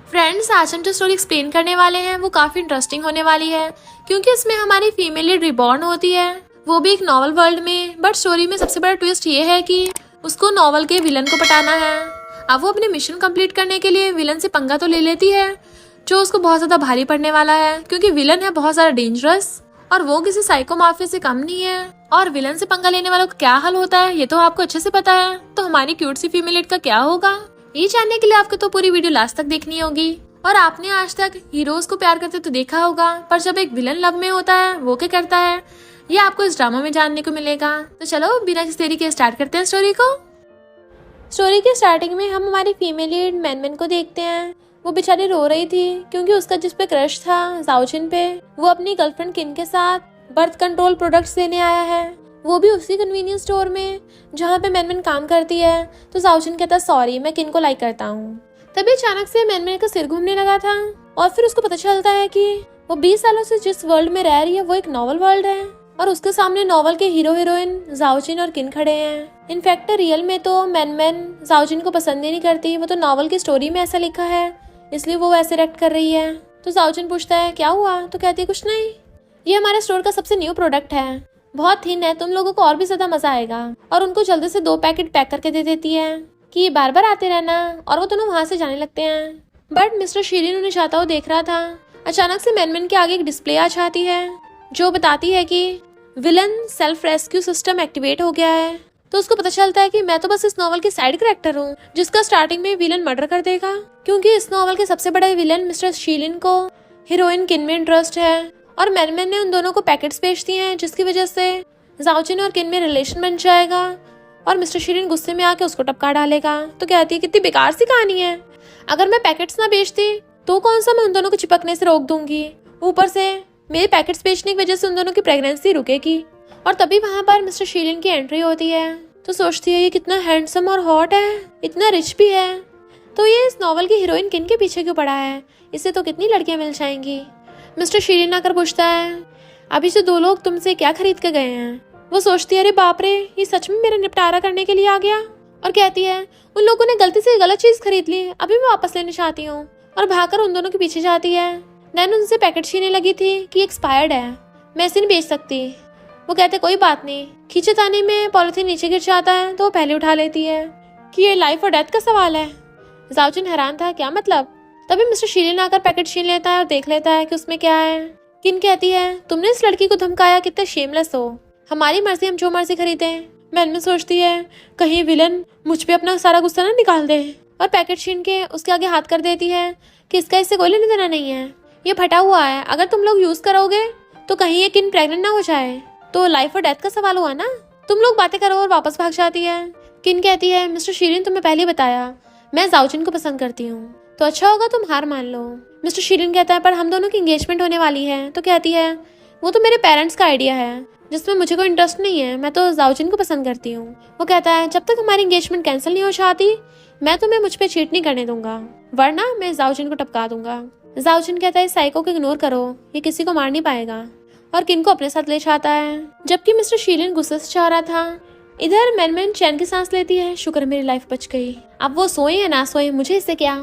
Friends, आज हम जो स्टोरी एक्सप्लेन करने वाले हैं वो काफी इंटरेस्टिंग होने वाली है, क्योंकि इसमें हमारी फीमेल लीड रिबॉर्न होती है, वो भी एक नॉवल वर्ल्ड में। बट स्टोरी में सबसे बड़ा ट्विस्ट ये है कि उसको नॉवल के विलन को पटाना है। अब वो अपने मिशन कंप्लीट करने के लिए विलन से पंगा तो ले लेती है, जो उसको बहुत ज्यादा भारी पड़ने वाला है, क्योंकि विलन है बहुत ज्यादा डेंजरस और वो किसी साइको माफिया से कम नहीं है। और विलन से पंगा लेने वालों का क्या हाल होता है ये तो आपको अच्छे से पता है। तो हमारी क्यूट सी फीमेल लीड का क्या होगा, ये जानने के लिए आपको तो पूरी वीडियो लास्ट तक देखनी होगी। और आपने आज तक हीरोज को प्यार करते तो देखा होगा, पर जब एक विलन लव में होता है वो क्या करता है, ये आपको इस ड्रामा में जानने को मिलेगा। तो चलो बिना किसी देरी के स्टार्ट करते हैं स्टोरी को। स्टोरी की स्टार्टिंग में हम हमारी फीमेल लीड मैनमैन को देखते हैं। वो बेचारी रो रही थी क्योंकि उसका जिस पे क्रश था जाओजिन पे, वो अपनी गर्लफ्रेंड किन के साथ बर्थ कंट्रोल प्रोडक्ट्स लेने आया है, वो भी उसी कन्वीनियंस स्टोर में जहाँ पे मैनमैन काम करती है। तो जाओजिन कहता है सॉरी, मैं किन को लाइक करता हूँ। तभी अचानक से मैनमैन का सिर घूमने लगा था और फिर उसको पता चलता है कि वो 20 सालों से जिस वर्ल्ड में रह रही है वो एक नॉवल वर्ल्ड है और उसके सामने नॉवल के हीरो हीरोइन जाओजिन और किन खड़े हैं। इनफैक्ट रियल में तो मैनमैन जाओजिन को पसंद ही नहीं करती, वो तो नॉवल की स्टोरी में ऐसा लिखा है, इसलिए वो वैसे रिएक्ट कर रही है। तो जाओजिन पूछता है क्या हुआ, तो कहती है कुछ नहीं, ये हमारे स्टोर का सबसे न्यू प्रोडक्ट है, बहुत थिन है, तुम लोगों को और भी ज्यादा मजा आएगा। और उनको जल्दी से 2 पैकेट पैक करके दे देती है कि ये बार बार आते रहना, और वो दोनों वहां से जाने लगते हैं। बट मिस्टर शीरिन उन्हें जाता हुआ देख रहा था। अचानक से मैनमैन के आगे एक डिस्प्ले आ जाती है जो बताती है कि villain self rescue system activate हो गया है। तो उसको पता चलता है कि मैं तो बस इस नॉवल की साइड कैरेक्टर हूँ जिसका स्टार्टिंग में विलन मर्डर कर देगा, क्योंकि इस नॉवल के सबसे बड़े विलन मिस्टर शीलिन को हीरोइन किन में इंटरेस्ट है। और मैनमैन ने उन दोनों को पैकेट्स बेच दिए हैं, जिसकी वजह से जाओजिन और किन में रिलेशन बन जाएगा और मिस्टर शीरिन गुस्से में आके उसको टपका डालेगा। तो कहती है कितनी बेकार सी कहानी है, अगर मैं पैकेट्स ना बेचती तो कौन सा मैं उन दोनों को चिपकने से रोक दूंगी, ऊपर से मेरे पैकेट्स बेचने की वजह से उन दोनों की प्रेगनेंसी रुकेगी। और तभी वहां पर मिस्टर शीलिन की एंट्री होती है। तो सोचती है ये कितना हैंडसम और हॉट है, इतना रिच भी है, तो ये इस नॉवल की हीरोइन किन के पीछे क्यों पड़ा है, इससे तो कितनी लड़कियां मिल जाएंगी। मिस्टर शीरिन आकर पूछता है अभी से 2 लोग तुमसे क्या खरीद के गए हैं। वो सोचती है अरे बाप रे, ये सच में मेरा निपटारा करने के लिए आ गया। और कहती है उन लोगों ने गलती से गलत चीज खरीद ली, अभी मैं वापस लेना चाहती हूँ। और भागकर उन दोनों के पीछे जाती है। नैन उनसे पैकेट छीनने लगी थी कि एक्सपायर्ड है, मैं इसे नहीं बेच सकती। वो कहते कोई बात नहीं। खींचे ताने में पॉलिथीन नीचे गिर जाता है तो वो पहले उठा लेती है कि ये लाइफ और डेथ का सवाल है। जाओजिन हैरान था, क्या मतलब। तभी मिस्टर शीलिन आकर पैकेट छीन लेता है और देख लेता है कि उसमें क्या है। किन कहती है तुमने इस लड़की को धमकाया, कितने शेमलेस हो, हमारी मर्जी हम जो मर्जी खरीदें। मैनमैन सोचती है कहीं विलन मुझ पे अपना सारा गुस्सा ना निकाल दे, और पैकेट छीन के उसके आगे हाथ कर देती है कि इसका इससे कोई लेना देना नहीं है, ये फटा हुआ है, अगर तुम लोग यूज करोगे तो कहीं ये किन प्रेग्नेंट ना हो जाए, तो लाइफ और डेथ का सवाल हुआ ना। तुम लोग बातें करो और वापस भाग जाती है। किन कहती है मिस्टर शीरिन तुम्हें पहले बताया मैं जाओजिन को पसंद करती हूँ, तो अच्छा होगा तुम हार मान लो। मिस्टर शीरिन कहता है पर हम दोनों की एंगेजमेंट होने वाली है। तो कहती है वो तो मेरे पेरेंट्स का आइडिया है जिसमें मुझे कोई इंटरेस्ट नहीं है, मैं तो जाओजिन को पसंद करती हूँ। वो कहता है जब तक हमारी एंगेजमेंट कैंसिल नहीं हो जाती मैं तुम्हें मुझ पे चीट नहीं करने दूंगा, वरना मैं जाओजिन को टपका दूंगा। जाओजिन कहता है साइको को इग्नोर करो, ये किसी को मार नहीं पाएगा, और किन को अपने साथ ले जाता है। जबकि मिस्टर शीलिन गुस्से से चाह रहा था, इधर मैनमैन चैन की सांस लेती है, शुक्र मेरी लाइफ बच गई, अब वो सोए या ना सोए मुझे इससे क्या।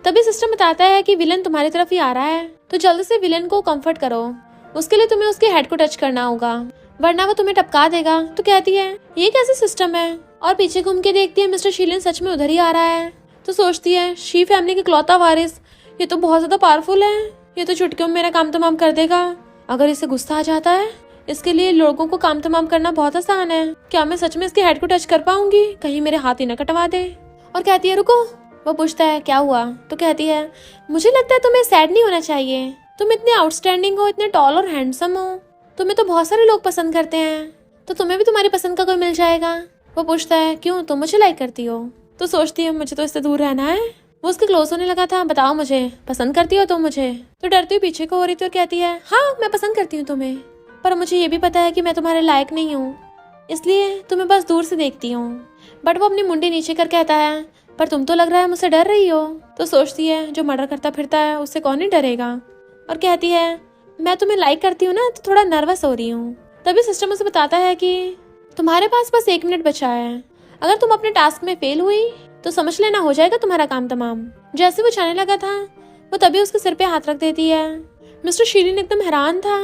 तभी सिस्टम बताता है कि विलन तुम्हारी तरफ ही आ रहा है, तो जल्दी से विलन को कंफर्ट करो, उसके लिए तुम्हें उसके हेड को टच करना होगा, वरना वो तुम्हें टपका देगा। तो कहती है ये कैसे सिस्टम है, और पीछे घूम के देखती है मिस्टर शीलिन सच में उधर ही आ रहा है। तो सोचती है शी फैमिली के इकलौता वारिस, ये तो बहुत ज्यादा पावरफुल है, ये तो चुटकियों में मेरा काम तमाम कर देगा। अगर इसे गुस्सा आ जाता है, इसके लिए लोगों को काम तमाम करना बहुत आसान है, क्या मैं सच में इसके हेड को टच कर पाऊंगी, कहीं मेरे हाथ ही न कटवा दे। और कहती है रुको। वो पूछता है क्या हुआ, तो कहती है मुझे लगता है तुम्हें सैड नहीं होना चाहिए, तुम इतने आउटस्टैंडिंग हो, इतने टॉल और हैंडसम हो, तुम्हें तो बहुत सारे लोग पसंद करते हैं, तो तुम्हें भी तुम्हारी पसंद का कोई मिल जाएगा। वो पूछता है क्यों, तुम मुझे लाइक करती हो। तो सोचती है मुझे तो इससे दूर रहना है। वो उसके क्लोज होने लगा था, बताओ मुझे पसंद करती हो तुम मुझे। तो डरती हुई पीछे को हो रही थी और कहती है हाँ मैं पसंद करती हूँ तुम्हें, पर मुझे ये भी पता है कि मैं तुम्हारे लायक नहीं हूँ, इसलिए तुम्हें बस दूर से देखती हूँ। बट वो अपनी मुंडी नीचे कर कहता है पर तुम तो लग रहा है मुझसे डर रही हो। तो सोचती है जो मर्डर करता फिरता है उससे कौन ही डरेगा, और कहती है मैं तुम्हें लाइक करती हूँ ना, तो थोड़ा नर्वस हो रही हूँ। तभी सिस्टम उसे बताता है कि तुम्हारे पास बस 1 मिनट बचा है, अगर तुम अपने टास्क में फेल हुई तो समझ लेना हो जाएगा तुम्हारा काम तमाम। जैसे वो जाने लगा था वो तभी उसके सिर पे हाथ रख देती है। मिस्टर शीलिन एकदम हैरान था।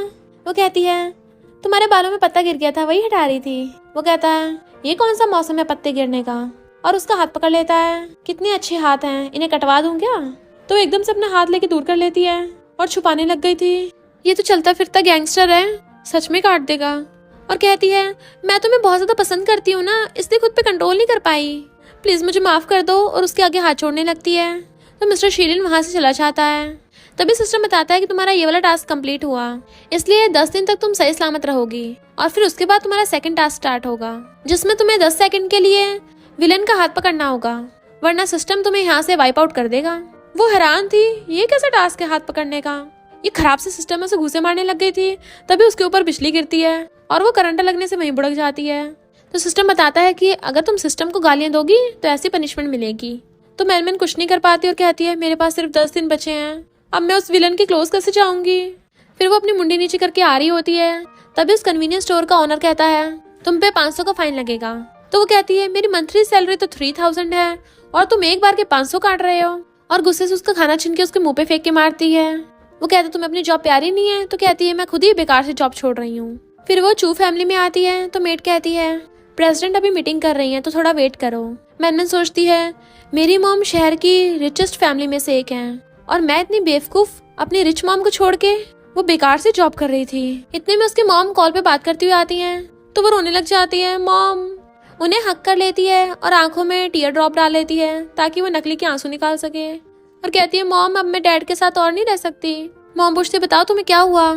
वो कहती है तुम्हारे बालों में पत्ता गिर गया था, वही हटा रही थी। वो कहता है ये कौन सा मौसम है पत्ते गिरने का, और उसका हाथ पकड़ लेता है। कितने अच्छे हाथ हैं, इन्हें कटवा दूं क्या? तो एकदम से अपना हाथ लेके दूर कर लेती है और छुपाने लग गई थी। ये तो चलता फिरता गैंगस्टर है, सच में काट देगा। और कहती है मैं तुम्हें बहुत ज्यादा पसंद करती हूँ ना, इसलिए खुद पे कंट्रोल नहीं कर पाई, प्लीज मुझे माफ कर दो। और उसके आगे हाथ छोड़ने लगती है। तो मिस्टर शीलिन वहां से चला जाता है। तभी सिस्टम बताता है कि तुम्हारा ये वाला टास्क कंप्लीट हुआ, इसलिए 10 दिन तक तुम सही सलामत रहोगी। और फिर उसके बाद तुम्हारा सेकंड टास्क स्टार्ट होगा, जिसमें तुम्हें 10 सेकंड के लिए विलन का हाथ पकड़ना होगा, वरना सिस्टम तुम्हें यहाँ से वाइप आउट कर देगा। वो हैरान थी, ये कैसा टास्क है हाथ पकड़ने का? ये खराब से सिस्टम में से घूसे मारने लग गई थी। तभी उसके ऊपर बिजली गिरती है और वो करंट लगने से वहीं बुड़क जाती है। तो सिस्टम बताता है कि अगर तुम सिस्टम को गालियां दोगी तो ऐसी पनिशमेंट मिलेगी। तो मैनमैन कुछ नहीं कर पाती और कहती है मेरे पास सिर्फ 10 दिन बचे हैं, अब मैं उस विलन के क्लोज कैसे जाऊंगी? फिर वो अपनी मुंडी नीचे करके आ रही होती है। तभी उस कन्वीनियंस स्टोर का ओनर कहता है तुम पे 500 का फाइन लगेगा। तो वो कहती है मेरी मंथली सैलरी तो 3000 है और तुम एक बार के 500 काट रहे हो। और गुस्से से उसका खाना छीन के उसके मुंह पे फेंक के मारती है। वो कहता तुम्हें अपनी जॉब प्यारी नहीं है? तो कहती है मैं खुद ही बेकार से जॉब छोड़ रही हूँ। फिर वो चू फैमिली में आती है। तो मेट कहती है प्रेसिडेंट अभी मीटिंग कर रही है, तो थोड़ा वेट करो। मैनमैन सोचती है मेरी मॉम शहर की रिचेस्ट फैमिली में से एक है और मैं इतनी बेवकूफ अपनी रिच मॉम को छोड़ के वो बेकार से जॉब कर रही थी। इतने में उसकी मॉम कॉल पे बात करती हुई आती हैं। तो वो रोने लग जाती है। मॉम उन्हें हक कर लेती है और आंखों में टीयर ड्रॉप डाल लेती है ताकि वो नकली के आंसू निकाल सके। और कहती है मॉम अब मैं डैड के साथ और नहीं रह सकती। मॉम पूछती बताओ तुम्हें क्या हुआ?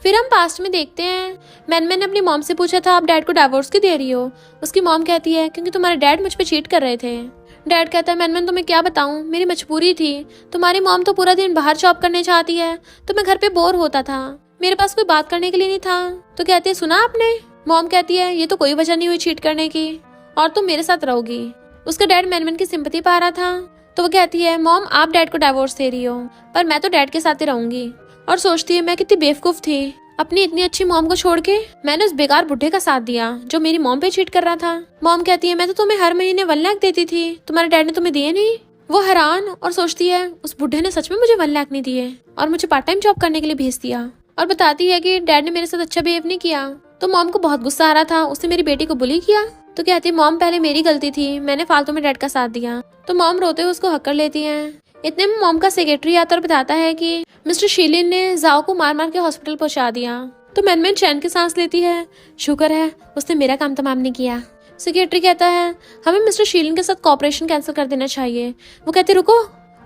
फिर हम पास्ट में देखते हैं। मैनमैन ने अपनी मॉम से पूछा था आप डैड को डाइवोर्स क्यों दे रही हो? उसकी मॉम कहती है क्योंकि तुम्हारे डैड मुझ पे चीट कर रहे थे। डैड कहता है मैनमैन तुम्हें क्या बताऊं, मेरी मजबूरी थी। तुम्हारी मॉम तो पूरा दिन बाहर जॉब करने चाहती है, तो मैं घर पे बोर होता था, मेरे पास कोई बात करने के लिए नहीं था। तो कहती है सुना आपने? मॉम कहती है ये तो कोई वजह नहीं हुई चीट करने की, और तुम मेरे साथ रहोगी। उसका डैड मैनमैन की सिंपैथी पा रहा था। तो वो कहती है मॉम आप डैड को डाइवोर्स दे रही हो, पर मैं तो डैड के साथ ही रहूंगी। और सोचती है मैं कितनी बेवकूफ थी, अपनी इतनी अच्छी मॉम को छोड़ के मैंने उस बेकार बुढ़े का साथ दिया जो मेरी मॉम पे चीट कर रहा था। मॉम कहती है मैं तो तुम्हें हर महीने 1 लाख देती थी, तुम्हारे डैड ने तुम्हें दिए नहीं। वो हैरान और सोचती है उस बुढ़े ने सच में मुझे 1 लाख नहीं दिए और मुझे पार्ट टाइम जॉब करने के लिए भेज दिया। और बताती है कि डैड ने मेरे साथ अच्छा बिहेव नहीं किया। तो मॉम को बहुत गुस्सा आ रहा था, उसने मेरी बेटी को बुली किया। तो कहती है मॉम पहले मेरी गलती थी, मैंने फालतू में डैड का साथ दिया। तो मॉम रोते हुए उसको हक कर लेती है। इतने में मॉम का सेक्रेटरी आता और बताता है कि मिस्टर शीलिन ने जाओ को मार मार के हॉस्पिटल पहुंचा दिया। तो मैनमैन चैन की सांस लेती है, शुक्र है उसने मेरा काम तमाम नहीं किया। सेक्रेटरी कहता है हमें मिस्टर शीलिन के साथ कॉपरेशन कैंसिल कर देना चाहिए। वो कहती रुको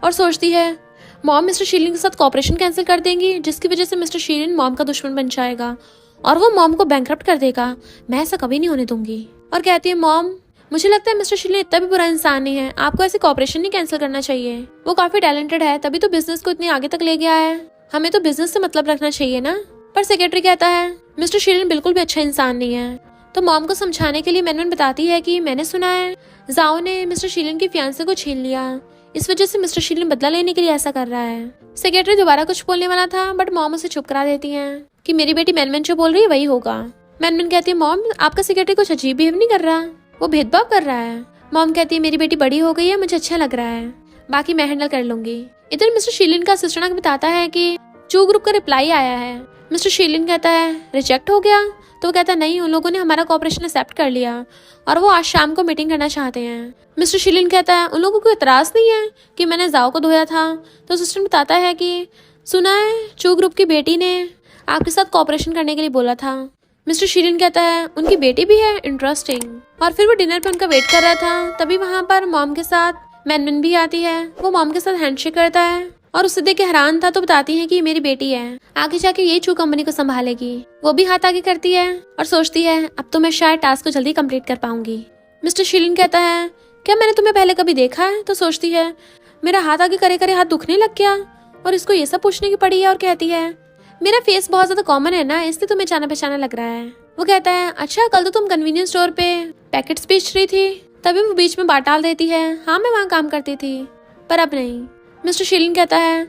और सोचती है मॉम मिस्टर शीलिन के साथ कॉपरेशन कैंसिल कर देंगी, जिसकी वजह से मिस्टर शीलिन मॉम का दुश्मन बन जाएगा और वो मॉम को बैंकरप्ट कर देगा। मैं ऐसा कभी नहीं होने दूंगी। और कहती है मॉम मुझे लगता है मिस्टर शीलिन इतना भी बुरा इंसान नहीं है, आपको ऐसे कॉपरेशन नहीं कैंसिल करना चाहिए। वो काफी टैलेंटेड है, तभी तो बिजनेस को इतने आगे तक ले गया है, हमें तो बिजनेस से मतलब रखना चाहिए ना। पर सेक्रेटरी कहता है मिस्टर शीलिन बिल्कुल भी अच्छा इंसान नहीं है। तो मॉम को समझाने के लिए मैनमैन बताती है कि मैंने सुना है जाओ ने मिस्टर शीलिन की फियांसे को छीन लिया, इस वजह से मिस्टर शीलिन बदला लेने के लिए ऐसा कर रहा है। सेक्रेटरी दोबारा कुछ बोलने वाला था, बट मॉम उसे चुप करा देती है कि मेरी बेटी मैनमैन जो बोल रही है वही होगा। मैनमैन कहती है मॉम आपका सेक्रेटरी कुछ अजीब बिहेव नहीं कर रहा, वो भेदभाव कर रहा है। मॉम कहती है मेरी बेटी बड़ी हो गई है, मुझे अच्छा लग रहा है, बाकी मैं हैंडल कर लूंगी। इधर मिस्टर शीलिन का असिस्टेंट बताता है कि चू ग्रुप का रिप्लाई आया है। मिस्टर शीलिन कहता है रिजेक्ट हो गया? तो वो कहता है नहीं, उन लोगों ने हमारा कॉपरेशन एक्सेप्ट कर लिया और वो आज शाम को मीटिंग करना चाहते हैं। मिस्टर शीलिन कहता है उन लोगों को इतराज नहीं है कि मैंने जाओ को धोया था। तो असिस्टेंट बताता है कि सुना है चू ग्रुप की बेटी ने आपके साथ कॉपरेशन करने के लिए बोला था। मिस्टर शीलिन कहता है उनकी बेटी भी है, इंटरेस्टिंग। और फिर वो डिनर पे उनका वेट कर रहा था, तभी वहाँ पर मॉम के साथ मैनमैन भी आती है। वो मॉम के साथ हैंडशेक करता है और उससे देख के हैरान था। तो बताती है कि ये मेरी बेटी है, आगे जाके ये चू कंपनी को संभालेगी। वो भी हाथ आगे करती है और सोचती है अब तो मैं शायद टास्क को जल्दी कंप्लीट कर पाऊंगी। मिस्टर शीलिन कहता है क्या मैंने तुम्हें पहले कभी देखा है? तो सोचती है मेरा हाथ आगे करे करे हाथ दुखने लग गया और इसको ये सब पूछने की पड़ी है। और कहती है मेरा फेस बहुत ज्यादा कॉमन है ना, इसलिए तुम्हें जाना पहचाना लग रहा है। वो कहता है अच्छा कल तो तुम कन्वीनियंस स्टोर पे पैकेट्स बेच रही थी। तभी वो बीच में बात डाल देती है हाँ मैं वहाँ काम करती थी, पर अब नहीं। मिस्टर शीलिन कहता है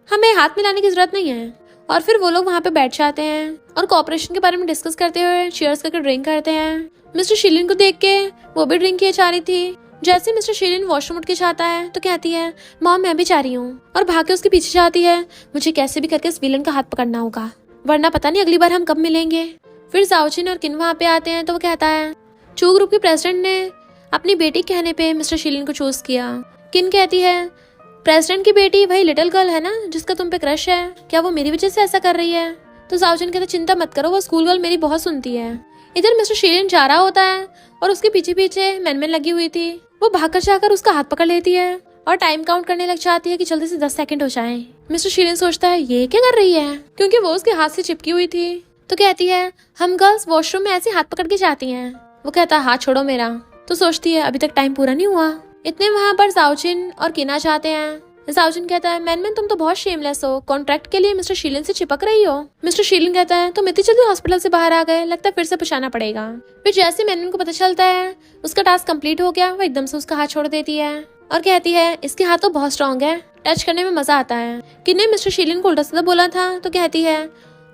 हमें हाथ मिलाने की जरूरत नहीं है। और फिर वो लोग वहाँ पे बैठ जाते हैं और कॉपरेशन के बारे में डिस्कस करते हुए चीयर्स करके ड्रिंक करते हैं। मिस्टर शीलिन को देख के वो भी ड्रिंक किए जा रही थी। जैसे मिस्टर शीलिन वॉशरूम उठ के जाता है तो कहती है मॉम मैं भी जा रही हूँ, और भाग के उसके पीछे जाती है। मुझे कैसे भी करके इस विलन का हाथ पकड़ना होगा, वरना पता नहीं अगली बार हम कब मिलेंगे। फिर जाओजिन और किन वहाँ पे आते हैं तो वो कहता है चू ग्रुप के प्रेसिडेंट ने अपनी बेटी के कहने पे मिस्टर शीलिन को चूज किया। किन कहती है प्रेसिडेंट की बेटी वही लिटिल गर्ल है ना जिसका तुम पे क्रश है, क्या वो मेरी वजह से ऐसा कर रही है? तो जाओजिन कहता चिंता मत करो, वो स्कूल गर्ल मेरी बहुत सुनती है। इधर मिस्टर शीलिन जा रहा होता है और उसके पीछे पीछे मैनमैन लगी हुई थी। वो भागकर जाकर उसका हाथ पकड़ लेती है और टाइम काउंट करने लग जाती है कि जल्दी से 10 सेकंड हो जाएं। मिस्टर शीलिन सोचता है ये क्या कर रही है, क्योंकि वो उसके हाथ से चिपकी हुई थी। तो कहती है हम गर्ल्स वॉशरूम में ऐसे हाथ पकड़ के जाती हैं। वो कहता है हाथ छोड़ो मेरा। तो सोचती है अभी तक टाइम पूरा नहीं हुआ। इतने वहाँ पर जाओजिन और किना जाते हैं। जाओजिन कहता है मैनमैन तुम तो बहुत शेमलेस हो, कॉन्ट्रैक्ट के लिए मिस्टर शीलिन से चिपक रही हो। मिस्टर शीलिन कहता है तुम इतनी जल्दी हॉस्पिटल से बाहर आ गए, लगता है फिर से पूछाना पड़ेगा। फिर जैसे मैनमैन को पता चलता है उसका टास्क कंप्लीट हो गया, वो एकदम से उसका हाथ छोड़ देती है और कहती है इसके हाथ तो बहुत स्ट्रॉन्ग है, टच करने में मजा आता है। किन्ने मिस्टर शीलिन को उल्टा सीधा बोला था तो कहती है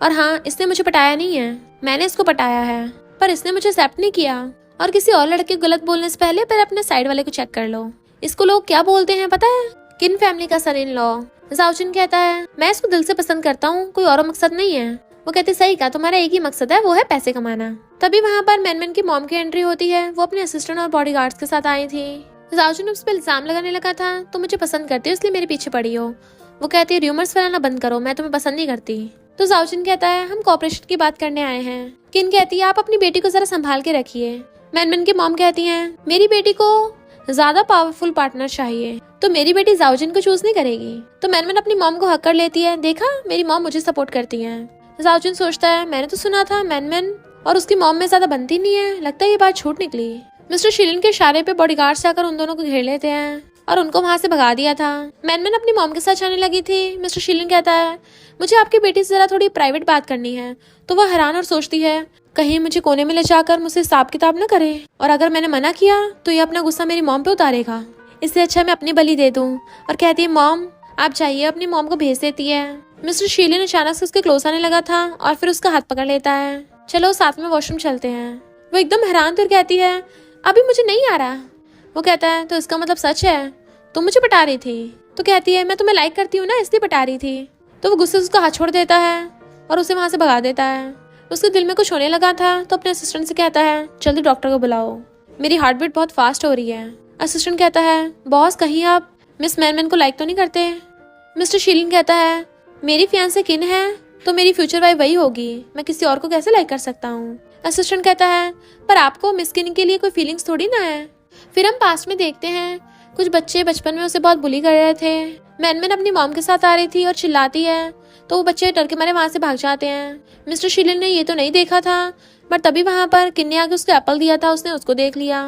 और हाँ इसने मुझे पटाया नहीं है, मैंने इसको पटाया है, पर इसने मुझे एक्सेप्ट नहीं किया। और किसी और लड़के को गलत बोलने से पहले पर अपने साइड वाले को चेक कर लो। इसको लोग क्या बोलते हैं पता है? किन फैमिली का सन इन लॉ। जाओजिन कहता है मैं इसको दिल से पसंद करता हूँ, कोई और मकसद नहीं है। वो कहती सही कहा, तुम्हारा एक ही मकसद है, वो है पैसे कमाना। तभी वहाँ पर मैनमैन की मॉम की एंट्री होती है। वो अपने असिस्टेंट और बॉडीगार्ड्स के साथ आई थी। जाओजिन उस पर इल्जाम लगाने लगा था तो मुझे पसंद करती हो इसलिए मेरे पीछे पड़ी हो। वो कहती है र्यूमर्स फैलाना बंद करो, मैं तुम्हें पसंद नहीं करती। तो जाओजिन कहता है हम कॉपरेशन की बात करने आए हैं। किन कहती है आप अपनी बेटी को जरा संभाल के रखिए। मैनमैन की मॉम कहती है मेरी बेटी को ज्यादा पावरफुल पार्टनर चाहिए, तो मेरी बेटी जाओजिन को चूज नहीं करेगी। तो मैनमैन अपनी मॉम को हक कर लेती है, देखा मेरी मॉम मुझे सपोर्ट करती है। जाओजिन सोचता है मैंने तो सुना था मैनमैन और उसकी मॉम में ज्यादा बनती नहीं है, लगता है ये बात झूठ निकली। मिस्टर शीलिन के इशारे पे बॉडीगार्ड्स जाकर उन दोनों को घेर लेते हैं और उनको वहाँ से भगा दिया था। मैनमैन अपनी मॉम के साथ जाने लगी थी। मिस्टर शीलिन कहता है मुझे आपकी बेटी से जरा थोड़ी प्राइवेट बात करनी है। तो वह हैरान और सोचती है कहीं मुझे कोने में ले जाकर मुझसे हिसाब किताब न करे, और अगर मैंने मना किया तो ये अपना गुस्सा मेरी मॉम पे उतारेगा, इससे अच्छा मैं अपनी बलि दे दूं। और कहती है मॉम आप जाइए, अपनी मॉम को भेज देती है। मिस्टर शीलिन अचानक से उसके क्लोज आने लगा था और फिर उसका हाथ पकड़ लेता है, चलो साथ में वॉशरूम चलते हैं। वो एकदम हैरान थी और कहती है अभी मुझे नहीं आ रहा। वो कहता है तो इसका मतलब सच है, तुम मुझे पटा रही थी। तो कहती है मैं तुम्हें लाइक करती हूँ ना, इसलिए पटा रही थी। तो वो गुस्से से उसका हाथ छोड़ देता है और उसे वहां से भगा देता है। उसके दिल में कुछ होने लगा था तो अपने असिस्टेंट से कहता है जल्दी डॉक्टर को बुलाओ, मेरी हार्ट बीट बहुत फास्ट हो रही है। असिस्टेंट कहता है बॉस कहीं आप मिस मैनमैन को लाइक तो नहीं करते? मिस्टर शीलिन कहता है मेरी फियांसे किन है तो मेरी फ्यूचर वाइफ वही होगी, मैं किसी और को कैसे लाइक कर सकता हूँ। असिस्टेंट कहता है पर आपको मिस किन के लिए कोई फीलिंग्स थोड़ी ना है। फिर हम पास्ट में देखते हैं कुछ बच्चे बचपन में उसे बहुत बुली कर रहे थे। मैनमैन अपनी मॉम के साथ आ रही थी और चिल्लाती है तो वो बच्चे डर के मारे वहां से भाग जाते हैं। मिस्टर शीलिन ने ये तो नहीं देखा था, बट तभी वहां पर किन्ने आके उसको एप्पल दिया था, उसने उसको देख लिया।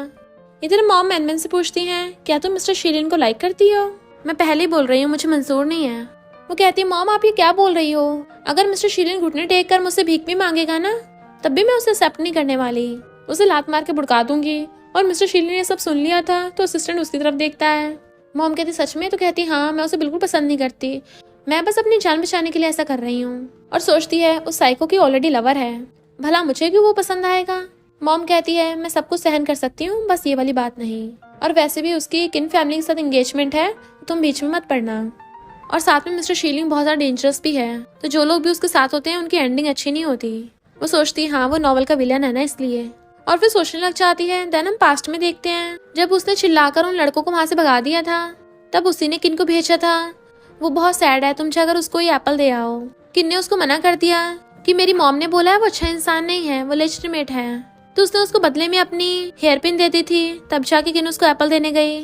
इधर मॉम मैनमैन से पूछती हैं क्या तुम मिस्टर शीलिन को लाइक करती हो? मैं पहले ही बोल रही हूँ मुझे मंजूर नहीं है। वो कहती है मॉम आप ये क्या बोल रही हो, अगर मिस्टर शीलिन घुटने टेक कर मुझसे भीख भी मांगेगा ना तब भी मैं उसे एक्सेप्ट नहीं करने वाली, उसे लात मार के भुड़का दूंगी। और मिस्टर शीलिन ने सब सुन लिया था तो असिस्टेंट उसकी तरफ देखता है। मॉम कहती सच में? तो कहती हाँ मैं उसे बिल्कुल पसंद नहीं करती, मैं बस अपनी जान बचाने के लिए ऐसा कर रही हूँ। और सोचती है उस साइको की ऑलरेडी लवर है, भला मुझे क्यों वो पसंद आएगा। मॉम कहती है मैं सब कुछ सहन कर सकती हूँ, बस ये वाली बात नहीं, और वैसे भी उसकी किन फैमिली के साथ एंगेजमेंट है, तुम बीच में मत पड़ना। और साथ में मिस्टर शीलिंग बहुत ज्यादा डेंजरस भी है, तो जो लोग भी उसके साथ होते हैं उनकी एंडिंग अच्छी नहीं होती। वो सोचती है हाँ वो नॉवल का विलन है ना इसलिए, और फिर सोचने लग जाती है। देन हम पास्ट में देखते हैं जब उसने चिल्लाकर उन लड़कों को वहां से भगा दिया था तब उसी ने किन को भेजा था। वो बहुत सैड है, तुम अगर उसको ये एप्पल दे आओ। किन ने उसको मना कर दिया कि मेरी मॉम ने बोला है वो अच्छा इंसान नहीं है, वो लेजिटिमेट है, तो उसने उसको बदले में अपनी हेयर पिन दे दी थी, तब जाके किन उसको एप्पल देने गई।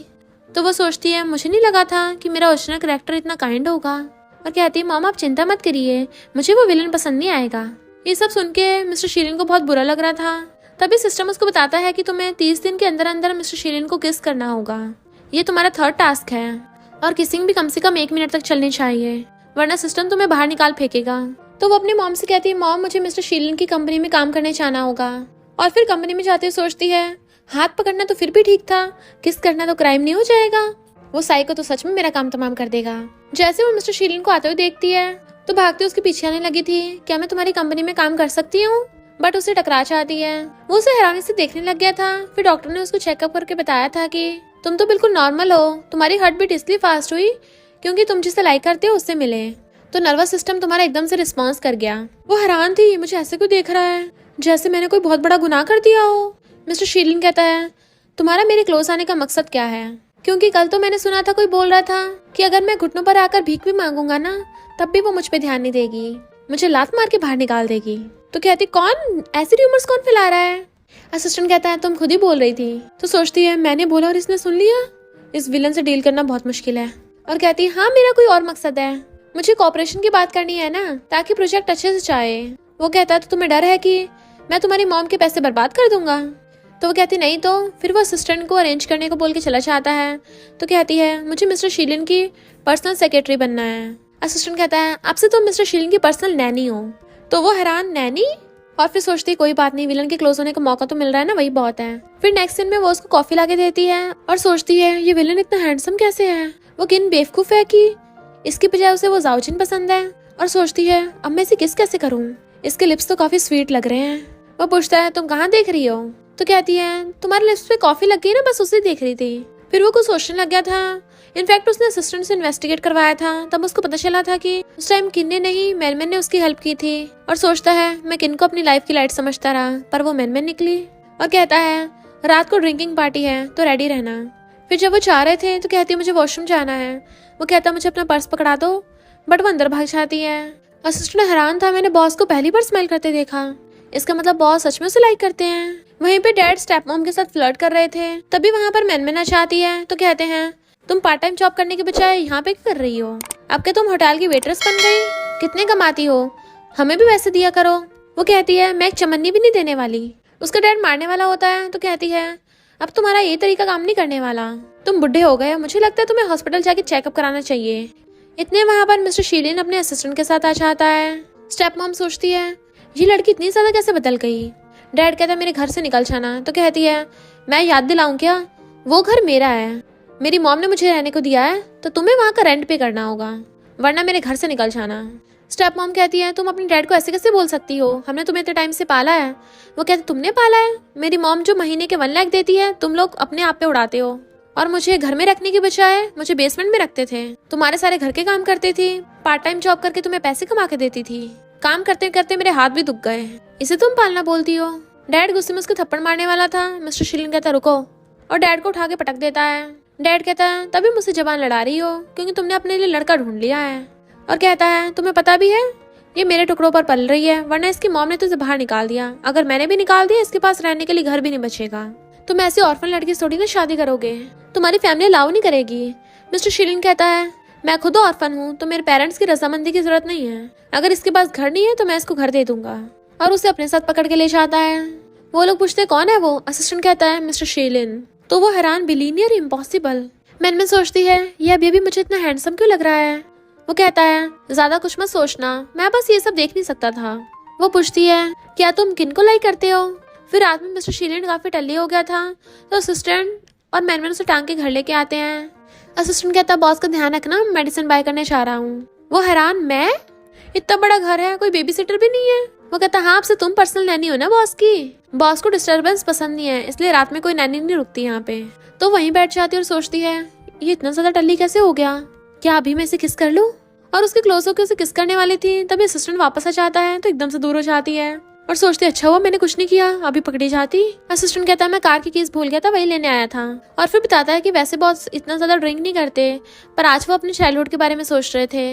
तो वो सोचती है मुझे नहीं लगा था कि मेरा ओरिजिनल कैरेक्टर इतना काइंड होगा, और कहती है मॉम आप चिंता मत करिए, मुझे वो विलन पसंद नहीं आएगा। ये सब सुन के मिस्टर शीलिन को बहुत बुरा लग रहा था। तभी सिस्टम उसको बताता है कि तुम्हें 30 दिन के अंदर अंदर मिस्टर शीलिन को किस करना होगा, ये तुम्हारा 3rd टास्क है, और किसिंग भी कम से कम 1 मिनट तक चलनी चाहिए, वरना सिस्टम तुम्हें बाहर निकाल फेंकेगा। तो वो अपनी मॉम से कहती है मॉम मुझे मिस्टर शीलिन की कंपनी में काम करने जाना होगा। और फिर कंपनी में जाते हुए सोचती है हाथ पकड़ना तो फिर भी ठीक था, किस करना तो क्राइम नहीं हो जाएगा, वो साइको तो सच में मेरा काम तमाम कर देगा। जैसे वो मिस्टर शीलिन को आते हुए देखती है तो भागते उसके पीछे आने लगी थी, क्या मैं तुम्हारी कंपनी में काम कर सकती हूँ, बट उसे टकरा जाती है। वो उसे हैरानी से देखने लग गया था। फिर डॉक्टर ने उसको चेकअप करके बताया था कि तुम तो बिल्कुल नॉर्मल हो, तुम्हारी हार्ट बीट इसलिए फास्ट हुई क्योंकि तुम जिसे लाइक करते हो उससे मिले, तो नर्वस सिस्टम तुम्हारा एकदम से रिस्पॉन्स कर गया। वो हैरान थी, मुझे ऐसे क्यों देख रहा है, जैसे मैंने कोई बहुत बड़ा गुनाह कर दिया हो। मिस्टर शीलिन कहता है, तुम्हारा मेरे क्लोज आने का मकसद क्या है? क्योंकि कल तो मैंने सुना था कोई बोल रहा था कि अगर मैं घुटनों पर आकर भीख भी मांगूंगा ना, तब भी वो मुझ पे ध्यान नहीं देगी, मुझे लात मार के बाहर निकाल देगी। तो कहती, कौन ऐसी र्यूमर्स कौन फैला रहा है? असिस्टेंट कहता है, तुम खुद ही बोल रही थी। तो सोचती है, मैंने बोला और इसने सुन लिया, इस विलन से डील करना बहुत मुश्किल है। और कहती है, हाँ मेरा कोई और मकसद है, मुझे कॉपरेशन की बात करनी है ना, ताकि प्रोजेक्ट अच्छे से जाए। वो कहता है, तो तुम्हें डर है कि मैं तुम्हारी मॉम के पैसे बर्बाद कर दूंगा? तो वो कहती, नहीं तो। फिर वो असिस्टेंट को अरेंज करने को बोल के चला जाता है। तो कहती है, मुझे मिस्टर शीलिन की पर्सनल सेक्रेटरी बनना है। असिस्टेंट कहता है, आपसे तो मिस्टर शीलिन की पर्सनल नैनी हो। तो वो हैरान, नैनी? और फिर सोचती है, कोई बात नहीं, विलन के क्लोज होने का मौका तो मिल रहा है ना, वही बहुत है। फिर नेक्स्ट सीन में वो उसको कॉफी लाके देती है और सोचती है, ये विलन इतना हैंडसम कैसे है? वो किन बेवकूफ है कि इसकी बजाय उसे वो जाओजिन पसंद है। और सोचती है, अब मैं इसे किस कैसे करूँ, इसके लिप्स तो काफी स्वीट लग रहे हैं। वो पूछता है, तुम कहाँ देख रही हो? तो कहती है, तुम्हारे लिप्स पे कॉफी लग गई ना, बस उसे देख रही थी। फिर वो कुछ सोचने लग गया था। इनफैक्ट उसने असिस्टेंट से इन्वेस्टिगेट करवाया था, तब उसको पता चला था कि उस टाइम किन ने नहीं, मैनमैन ने उसकी हेल्प की थी। और सोचता है, मैं किन को अपनी लाइफ की लाइट समझता रहा, पर वो मैनमैन निकली। और कहता है, रात को ड्रिंकिंग पार्टी है तो रेडी रहना। फिर जब वो चाह रहे थे तो कहती है, मुझे वॉशरूम जाना है। वो कहता है, मुझे अपना पर्स पकड़ा दो, बट वो अंदर भाग जाती है। असिस्टेंट हैरान था, मैंने बॉस को पहली बार स्माइल करते देखा, इसका मतलब बॉस सच में उसे लाइक करते हैं। वहीं पे डैड स्टेप मॉम के साथ फ्लर्ट कर रहे थे, तभी वहाँ पर मैनमैन आ जाती है। तो कहते हैं, तुम पार्ट टाइम जॉब करने के बजाय यहाँ पे क्या कर रही हो? अब क्या तुम होटल की वेटरेस बन गई? कितने कमाती हो, हमें भी वैसे दिया करो। वो कहती है, मैं एक चमन्नी भी नहीं देने वाली। उसका डैड मारने वाला होता है। तो कहती है, अब तुम्हारा ये तरीका काम नहीं करने वाला, तुम बुढ़े हो गए, मुझे लगता है तुम्हें हॉस्पिटल जाके चेकअप कराना चाहिए। इतने वहाँ पर मिस्टर शीलिन अपने असिस्टेंट के साथ आ जाता है। स्टेप मॉम सोचती है, ये लड़की इतनी ज्यादा कैसे बदल गई? डैड कहता है, मेरे घर से निकल जाना। तो कहती है, मैं याद दिलाऊं क्या, वो घर मेरा है, मेरी मॉम ने मुझे रहने को दिया है, तो तुम्हें वहाँ का रेंट पे करना होगा, वरना मेरे घर से निकल जाना। स्टेप मॉम कहती है, तुम अपने डैड को ऐसे कैसे बोल सकती हो, हमने तुम्हें इतने टाइम से पाला है। वो कहते, तुमने पाला है? मेरी मॉम जो महीने के 1 लाख देती है, तुम लोग अपने आप पे उड़ाते हो, और मुझे घर में रखने की बजाय मुझे बेसमेंट में रखते थे। तुम्हारे सारे घर के काम करती थी, पार्ट टाइम जॉब करके तुम्हें पैसे कमा के देती थी। काम करते करते मेरे हाथ भी दुख गए, इसे तुम पालना बोलती हो? डैड गुस्से में उसको थप्पड़ मारने वाला था। मिस्टर शीलिन कहता, रुको, और डैड को उठा के पटक देता है। डैड कहता है, तभी मुझसे जबान लड़ा रही हो क्योंकि तुमने अपने लिए लड़का ढूंढ लिया है। और कहता है, तुम्हें पता भी है ये मेरे टुकड़ों पर पल रही है, वरना इसकी मॉम ने तुझे बाहर निकाल दिया। अगर मैंने भी निकाल दिया, इसके पास रहने के लिए घर भी नहीं बचेगा। तुम ऐसी ऑर्फन लड़की से थोड़ी ना शादी करोगे, तुम्हारी फैमिली अलाउ नहीं करेगी। मिस्टर शीलिन कहता है, मैं खुद ऑर्फन हूँ, तो मेरे पेरेंट्स की रजामंदी की जरूरत नहीं है। अगर इसके पास घर नहीं है तो मैं इसको घर दे दूंगा। और उसे अपने साथ पकड़ के ले जाता है। वो लोग पूछते, कौन है वो? असिस्टेंट कहता है, मिस्टर शीलिन। तो वो हैरान, बिलीनियर, इम्पॉसिबल। मैंने सोचती है, ये अभी भी मुझे इतना हैंडसम क्यों लग रहा है? वो कहता है, ज्यादा कुछ मत सोचना, मैं बस ये सब देख नहीं सकता था। वो पूछती है, क्या तुम किन को लाइक करते हो? फिर रात में मिस्टर शीलिन काफी टल्ली हो गया था, तो असिस्टेंट और मैनमैन उसे टांग के घर लेके आते हैं। असिस्टेंट कहता, बॉस का ध्यान रखना, मेडिसिन बाय करने जा रहा हूँ। वो हैरान, मैं? इतना बड़ा घर है, कोई बेबी सिटर भी नहीं है। वो कहता, हाँ, आपसे तुम पर्सनल नैनी हो ना बॉस की। बॉस को डिस्टर्बेंस पसंद नहीं है, इसलिए रात में कोई नैनी नहीं रुकती यहाँ पे। तो वहीं बैठ जाती है और सोचती है, ये इतना ज्यादा टल्ली कैसे हो गया? क्या अभी मैं इसे किस कर लूं? और उसके क्लोज होकर उसे किस करने वाली थी, तभी असिस्टेंट वापस आ जाता है, तो एकदम से दूर हो जाती है और सोचती, अच्छा हुआ मैंने कुछ नहीं किया, अभी पकड़ी जाती। असिस्टेंट कहता है, मैं कार की कीज भूल गया था, वही लेने आया था। और फिर बताता है कि वैसे बॉस इतना ज्यादा ड्रिंक नहीं करते, पर आज वो अपने चाइल्डहुड के बारे में सोच रहे थे।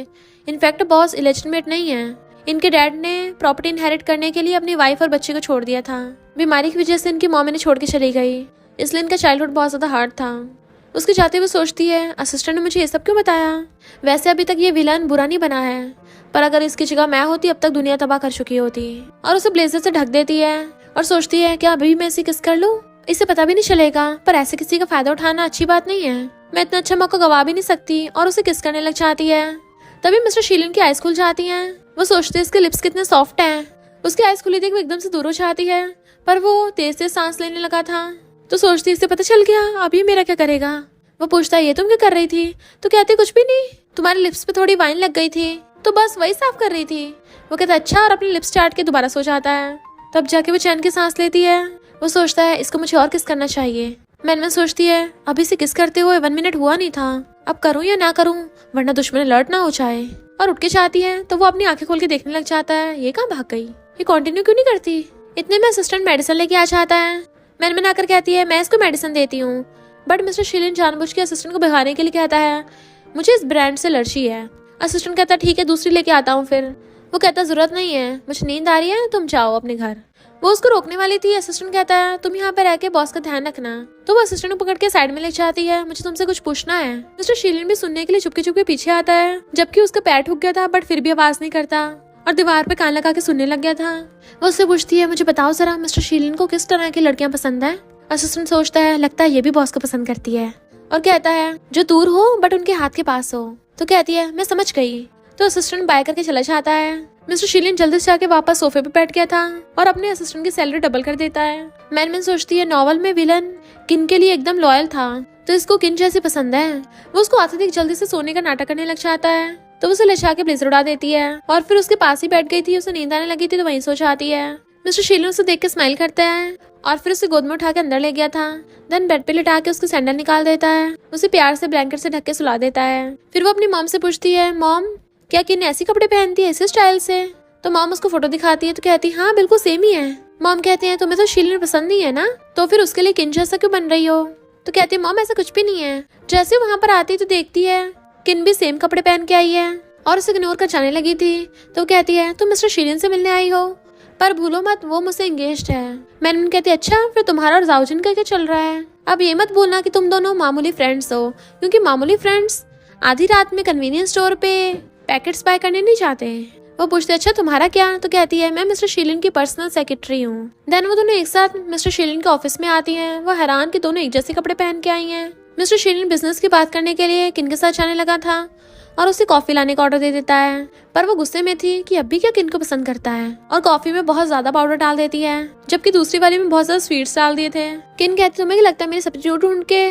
इनफैक्ट बॉस इलेजिटिमेट नहीं है, इनके डैड ने प्रॉपर्टी इनहेरिट करने के लिए अपनी वाइफ और बच्चे को छोड़ दिया था। बीमारी की वजह से इनकी मॉम इन्हें छोड़ के चली गई, इसलिए इनका चाइल्डहुड बहुत ज्यादा हार्ड था। उसके जाते हुए सोचती है, असिस्टेंट ने मुझे ये सब क्यों बताया? वैसे अभी तक ये विलन बुरा नहीं बना है, पर अगर इसकी जगह मैं होती अब तक दुनिया तबाह कर चुकी होती। और उसे ब्लेजर से ढक देती है और सोचती है, क्या अभी मैं इसे किस कर लूं? इसे पता भी नहीं चलेगा, पर ऐसे किसी का फायदा उठाना अच्छी बात नहीं है। मैं इतना अच्छा मौका गवा भी नहीं सकती। और उसे किस करने लग जाती है। तभी मिस्टर शीलिन की आइज खुल जाती हैं। वो सोचते हैं इसके लिप्स कितने सॉफ्ट हैं। उसकी आइज खुली देख वो एकदम से दूर हो जाती है, पर वो तेज तेज सांस लेने लगा था। तो सोचती इसे पता चल गया, अब ये मेरा क्या करेगा? वो पूछता है, ये तुम क्या कर रही थी? तो कहती, कुछ भी नहीं, तुम्हारे लिप्स पे थोड़ी वाइन लग गई थी, तो बस वही साफ कर रही थी। वो कहता, अच्छा, और अपने लिप्स चाट के दोबारा सो जाता है। तब जाके वो चैन की सांस लेती है। वो सोचता है, इसको मुझे और किस करना चाहिए, मैन सोचती है अभी से किस करते हुए 1 मिनट हुआ नहीं था, अब करूँ या ना करूँ वरना दुश्मन अलर्ट ना हो जाए। और उठ के जाती है तो वो अपनी आंखें खोल के देखने लग जाता है ये कहाँ भाग गई, ये कंटिन्यू क्यों नहीं करती। इतने में असिस्टेंट मेडिसिन लेके आ जाता है। मैन आकर कहती है मैं इसको मेडिसिन देती हूँ, बट मिस्टर शीलिन जानबूझ के असिस्टेंट को भगाने के लिए कहता है मुझे इस ब्रांड से एलर्जी है। असिस्टेंट कहता है ठीक है दूसरी लेके आता हूँ फिर। वो कहता जरूरत नहीं है, मुझे नींद आ रही है, तुम जाओ अपने घर। वो उसको रोकने वाली थी। असिस्टेंट कहता है तुम यहाँ पे रह के बॉस का ध्यान रखना। तो वो असिस्टेंट को पकड़ के साइड में ले जाती है, मुझे तुमसे कुछ पूछना है। मिस्टर शीलिन भी सुनने के लिए चुपके चुपके पीछे आता है, जबकि उसका पैर ठुक गया था बट फिर भी आवाज नहीं करता और दीवार पे कान लगा के सुनने लग गया था। वो उससे पूछती है मुझे बताओ जरा मिस्टर शीलिन को किस तरह की लड़कियां पसंद है। असिस्टेंट सोचता है लगता है ये भी बॉस को पसंद करती है और कहता है जो दूर हो बट उनके हाथ के पास हो। तो कहती है मैं समझ गई। तो असिस्टेंट बाय करके चला जाता है। मिस्टर शीलिन जल्दी से जाके वापस सोफे पे बैठ गया था और अपने असिस्टेंट की सैलरी डबल कर देता है। मैन सोचती है नॉवल में विलन किन के लिए एकदम लॉयल था तो इसको किन जैसी पसंद है। वो उसको आते देख जल्दी से सोने का नाटक करने लग जाता है तो उसे ले जाके ब्लेजर उड़ा देती है और फिर उसके पास ही बैठ गई थी। उसे नींद आने लगी थी तो वहीं सो जाती है। मिस्टर शीलिन उसे देख के स्माइल करता है और फिर उसे गोद में उठा के अंदर ले गया था। देन बेड पे लिटा के उसके सैंडल निकाल देता है, उसे प्यार से ब्लैंकेट से ढक के सुला देता है। फिर वो अपनी मॉम से पूछती है मॉम क्या किन ऐसी कपड़े पहनती है इसी स्टाइल से। तो मॉम उसको फोटो दिखाती है तो कहती है हाँ बिल्कुल सेम ही है। मॉम कहती है तुम्हें तो शीलिन पसंद नहीं है ना, तो फिर उसके लिए किन जैसा क्यों बन रही हो। तो कहती है मॉम ऐसा कुछ भी नहीं है। जैसे वहाँ पर आती तो देखती है किन भी सेम कपड़े पहन के आई है और उसे इग्नोर कर जाने लगी थी। तो कहती है तुम मिस्टर शीलिन से मिलने आई हो पर भूलो मत वो मुझसे एंगेज्ड है। मैंने कहती है अच्छा फिर तुम्हारा और जाओजिन का क्या चल रहा है। अब ये मत बोलना कि तुम दोनों मामूली फ्रेंड्स हो, क्योंकि मामूली फ्रेंड्स आधी रात में कन्वीनियंस स्टोर पे पैकेट्स बाय करने नहीं जाते। वो पूछते अच्छा तुम्हारा क्या। तो कहती है मैं मिस्टर शीलिन की पर्सनल सेक्रेटरी हूँ। देन वो दोनों एक साथ मिस्टर शीलिन के ऑफिस में आती हैं। वो हैरान कि दोनों एक जैसे कपड़े पहन के आई हैं। मिस्टर शीलिन बिजनेस की बात करने के लिए किन के साथ जाने लगा था और उसे कॉफी लाने का ऑर्डर दे देता है, पर वो गुस्से में थी कि अब भी क्या किन को पसंद करता है और कॉफी में बहुत ज्यादा पाउडर डाल देती है, जबकि दूसरी वाली में बहुत ज्यादा स्वीट्स डाल दिए थे। किन कहती तुम्हें क्या लगता है मेरी सब्जी ढूंढ के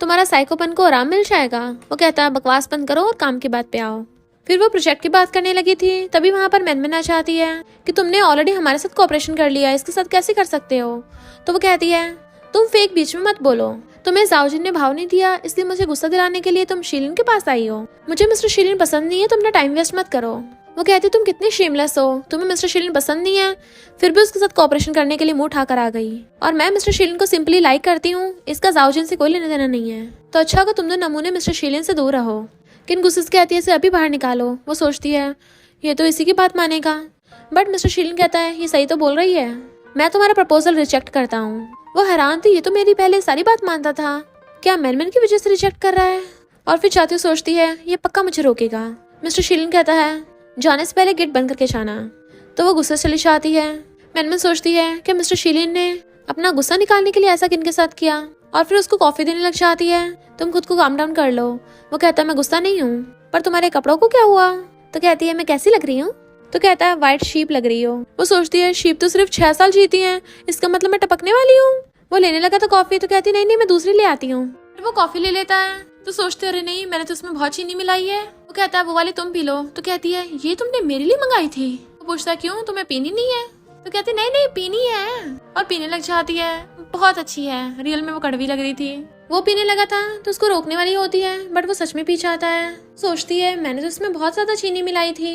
तुम्हारा साइकोपन को आराम मिल जाएगा। वो कहता है बकवास बंद करो और काम की बात पे आओ। फिर वो प्रोजेक्ट की बात करने लगी थी, तभी वहाँ पर मैन आ जाती है कि तुमने ऑलरेडी हमारे साथ कोऑपरेशन कर लिया है, इसके साथ कैसे कर सकते हो। तो वो कहती है तुम फेक बीच में मत बोलो, तुम्हें जाओजिन ने भाव नहीं दिया इसलिए मुझे गुस्सा दिलाने के लिए तुम शीलिन के पास आई हो। मुझे मिस्टर शीलिन पसंद नहीं है, तुम अपना टाइम वेस्ट मत करो। वो कहती तुम कितनी शेमलेस हो, तुम्हें मिस्टर शीलिन पसंद नहीं है फिर भी उसके साथ कोऑपरेशन करने के लिए मुंह उठाकर आ गई, और मैं मिस्टर शीलिन को सिंपली लाइक करती हूँ, इसका जाओजिन से कोई लेना देना नहीं है। तो अच्छा होगा तुम दोनों नमूने मिस्टर शीलिन से दूर रहो। किन गुस्से से कहती है इसे अभी बाहर निकालो। वो सोचती है ये तो इसी की बात मानेगा, बट मिस्टर शीलिन कहता है ये सही तो बोल रही है, मैं तुम्हारा प्रपोजल रिजेक्ट करता हूँ। वो हैरान थी, ये तो मेरी पहले सारी बात मानता था, क्या मैन की वजह से रिजेक्ट कर रहा है। और फिर चाहती सोचती है ये पक्का मुझे रोकेगा। मिस्टर शीलिन कहता है जाने से पहले गेट बंद करके जाना। तो वो गुस्से से चली जाती है। मैन सोचती है कि मिस्टर शीलिन ने अपना गुस्सा निकालने के लिए ऐसा किन के साथ किया, और फिर उसको कॉफी देने लग जाती है। तुम खुद को काम डाउन कर लो। वो कहता है मैं गुस्सा नहीं हूँ, पर तुम्हारे कपड़ों को क्या हुआ। तो कहती है मैं कैसी लग रही हूँ। तो कहता है व्हाइट शीप लग रही हो। वो सोचती है शीप तो सिर्फ 6 साल जीती है, इसका मतलब मैं टपकने वाली हूँ। वो लेने लगा था कॉफी, तो कहती नहीं मैं दूसरी ले आती हूँ। वो कॉफी ले लेता है तो सोचते अरे नहीं मैंने तो उसमें बहुत चीनी मिलाई है। वो कहता है वो वाली तुम पी लो। तो कहती है ये तुमने मेरे लिए मंगाई थी। वो पूछता है क्यों तुम्हें पीनी नहीं है। तो कहती नहीं पीनी है, और पीने लग जाती है। बहुत अच्छी है, रियल में वो कड़वी लग रही थी। वो पीने लगा था तो उसको रोकने वाली होती है, बट वो सच में पी जाता है। सोचती है मैंने तो इसमें बहुत ज्यादा चीनी मिलाई थी,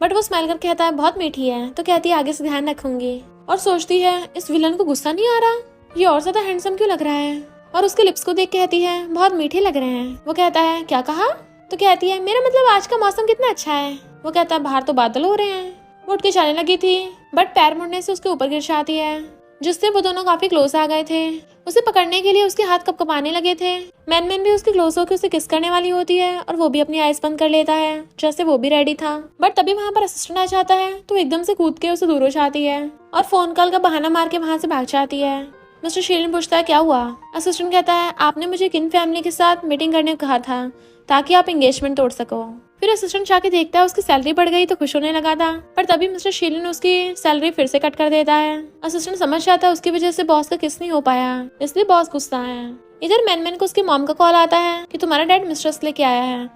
बट वो स्माइल कर कहता है बहुत मीठी है। तो कहती है आगे से ध्यान रखूंगी। और सोचती है इस विलन को गुस्सा नहीं आ रहा, ये और ज्यादा हैंडसम क्यों लग रहा है। और उसके लिप्स को देख कहती है बहुत मीठे लग रहे हैं। वो कहता है क्या कहा। तो कहती है मेरा मतलब आज का मौसम कितना अच्छा है। वो कहता है बाहर तो बादल हो रहे हैं। वो उठ के जाने लगी थी, बट पैर मुड़ने से उसके ऊपर गिर जाती है, जिससे वो दोनों काफी क्लोज आ गए थे। उसे पकड़ने के लिए उसके हाथ कपकपाने लगे थे। मैन भी उसके क्लोज होकर उसे किस करने वाली होती है, और वो भी अपनी आइज बंद कर लेता है, जैसे वो भी रेडी था। बट तभी वहाँ पर असिस्टेंट आ जाता है, तो एकदम से कूद के उसे दूर हो जाती है और फोन कॉल का बहाना मार के वहाँ से भाग जाती है। मिस्टर शीलिन पूछता है क्या हुआ। असिस्टेंट कहता है आपने मुझे किन फैमिली के साथ मीटिंग करने को कहा था ताकि आप एंगेजमेंट तोड़ सको। फिर असिस्टेंट जाके देखता है उसकी सैलरी बढ़ गई तो खुश होने लगा था, पर तभी मिस्टर शीलिन उसकी सैलरी फिर से कट कर देता है। असिस्टेंट समझ जाता है उसकी वजह से बॉस का किस नहीं हो पाया, इसलिए बॉस गुस्सा है। इधर मैन को उसकी मॉम का कॉल आता है कि तुम्हारा डैड मिस्ट्रेस लेके आया है,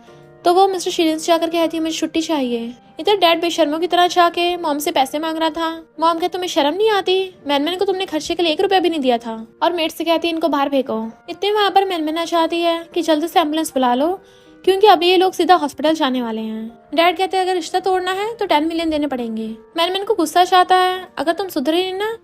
तो वो मिस्टर शीलिन से जाकर कहती है मुझे छुट्टी चाहिए। इधर डैड बेशर्मों की तरह जाके मॉम से पैसे मांग रहा था। मॉम कहती तुम्हें शर्म नहीं आती, मैनमैन को तुमने खर्चे के लिए 1 रुपया भी नहीं दिया था। और मेट से कहती है इनको बाहर फेंको। इतने वहाँ पर मैनमैन आ चाहती है कि जल्दी से एम्बुलेंस बुला लो क्योंकि अभी ये लोग सीधा हॉस्पिटल जाने वाले हैं। डैड कहते हैं अगर रिश्ता तोड़ना है तो 10 मिलियन देने पड़ेंगे। मैनमैन को गुस्सा चाहता है अगर तुम सुधरे नहीं ना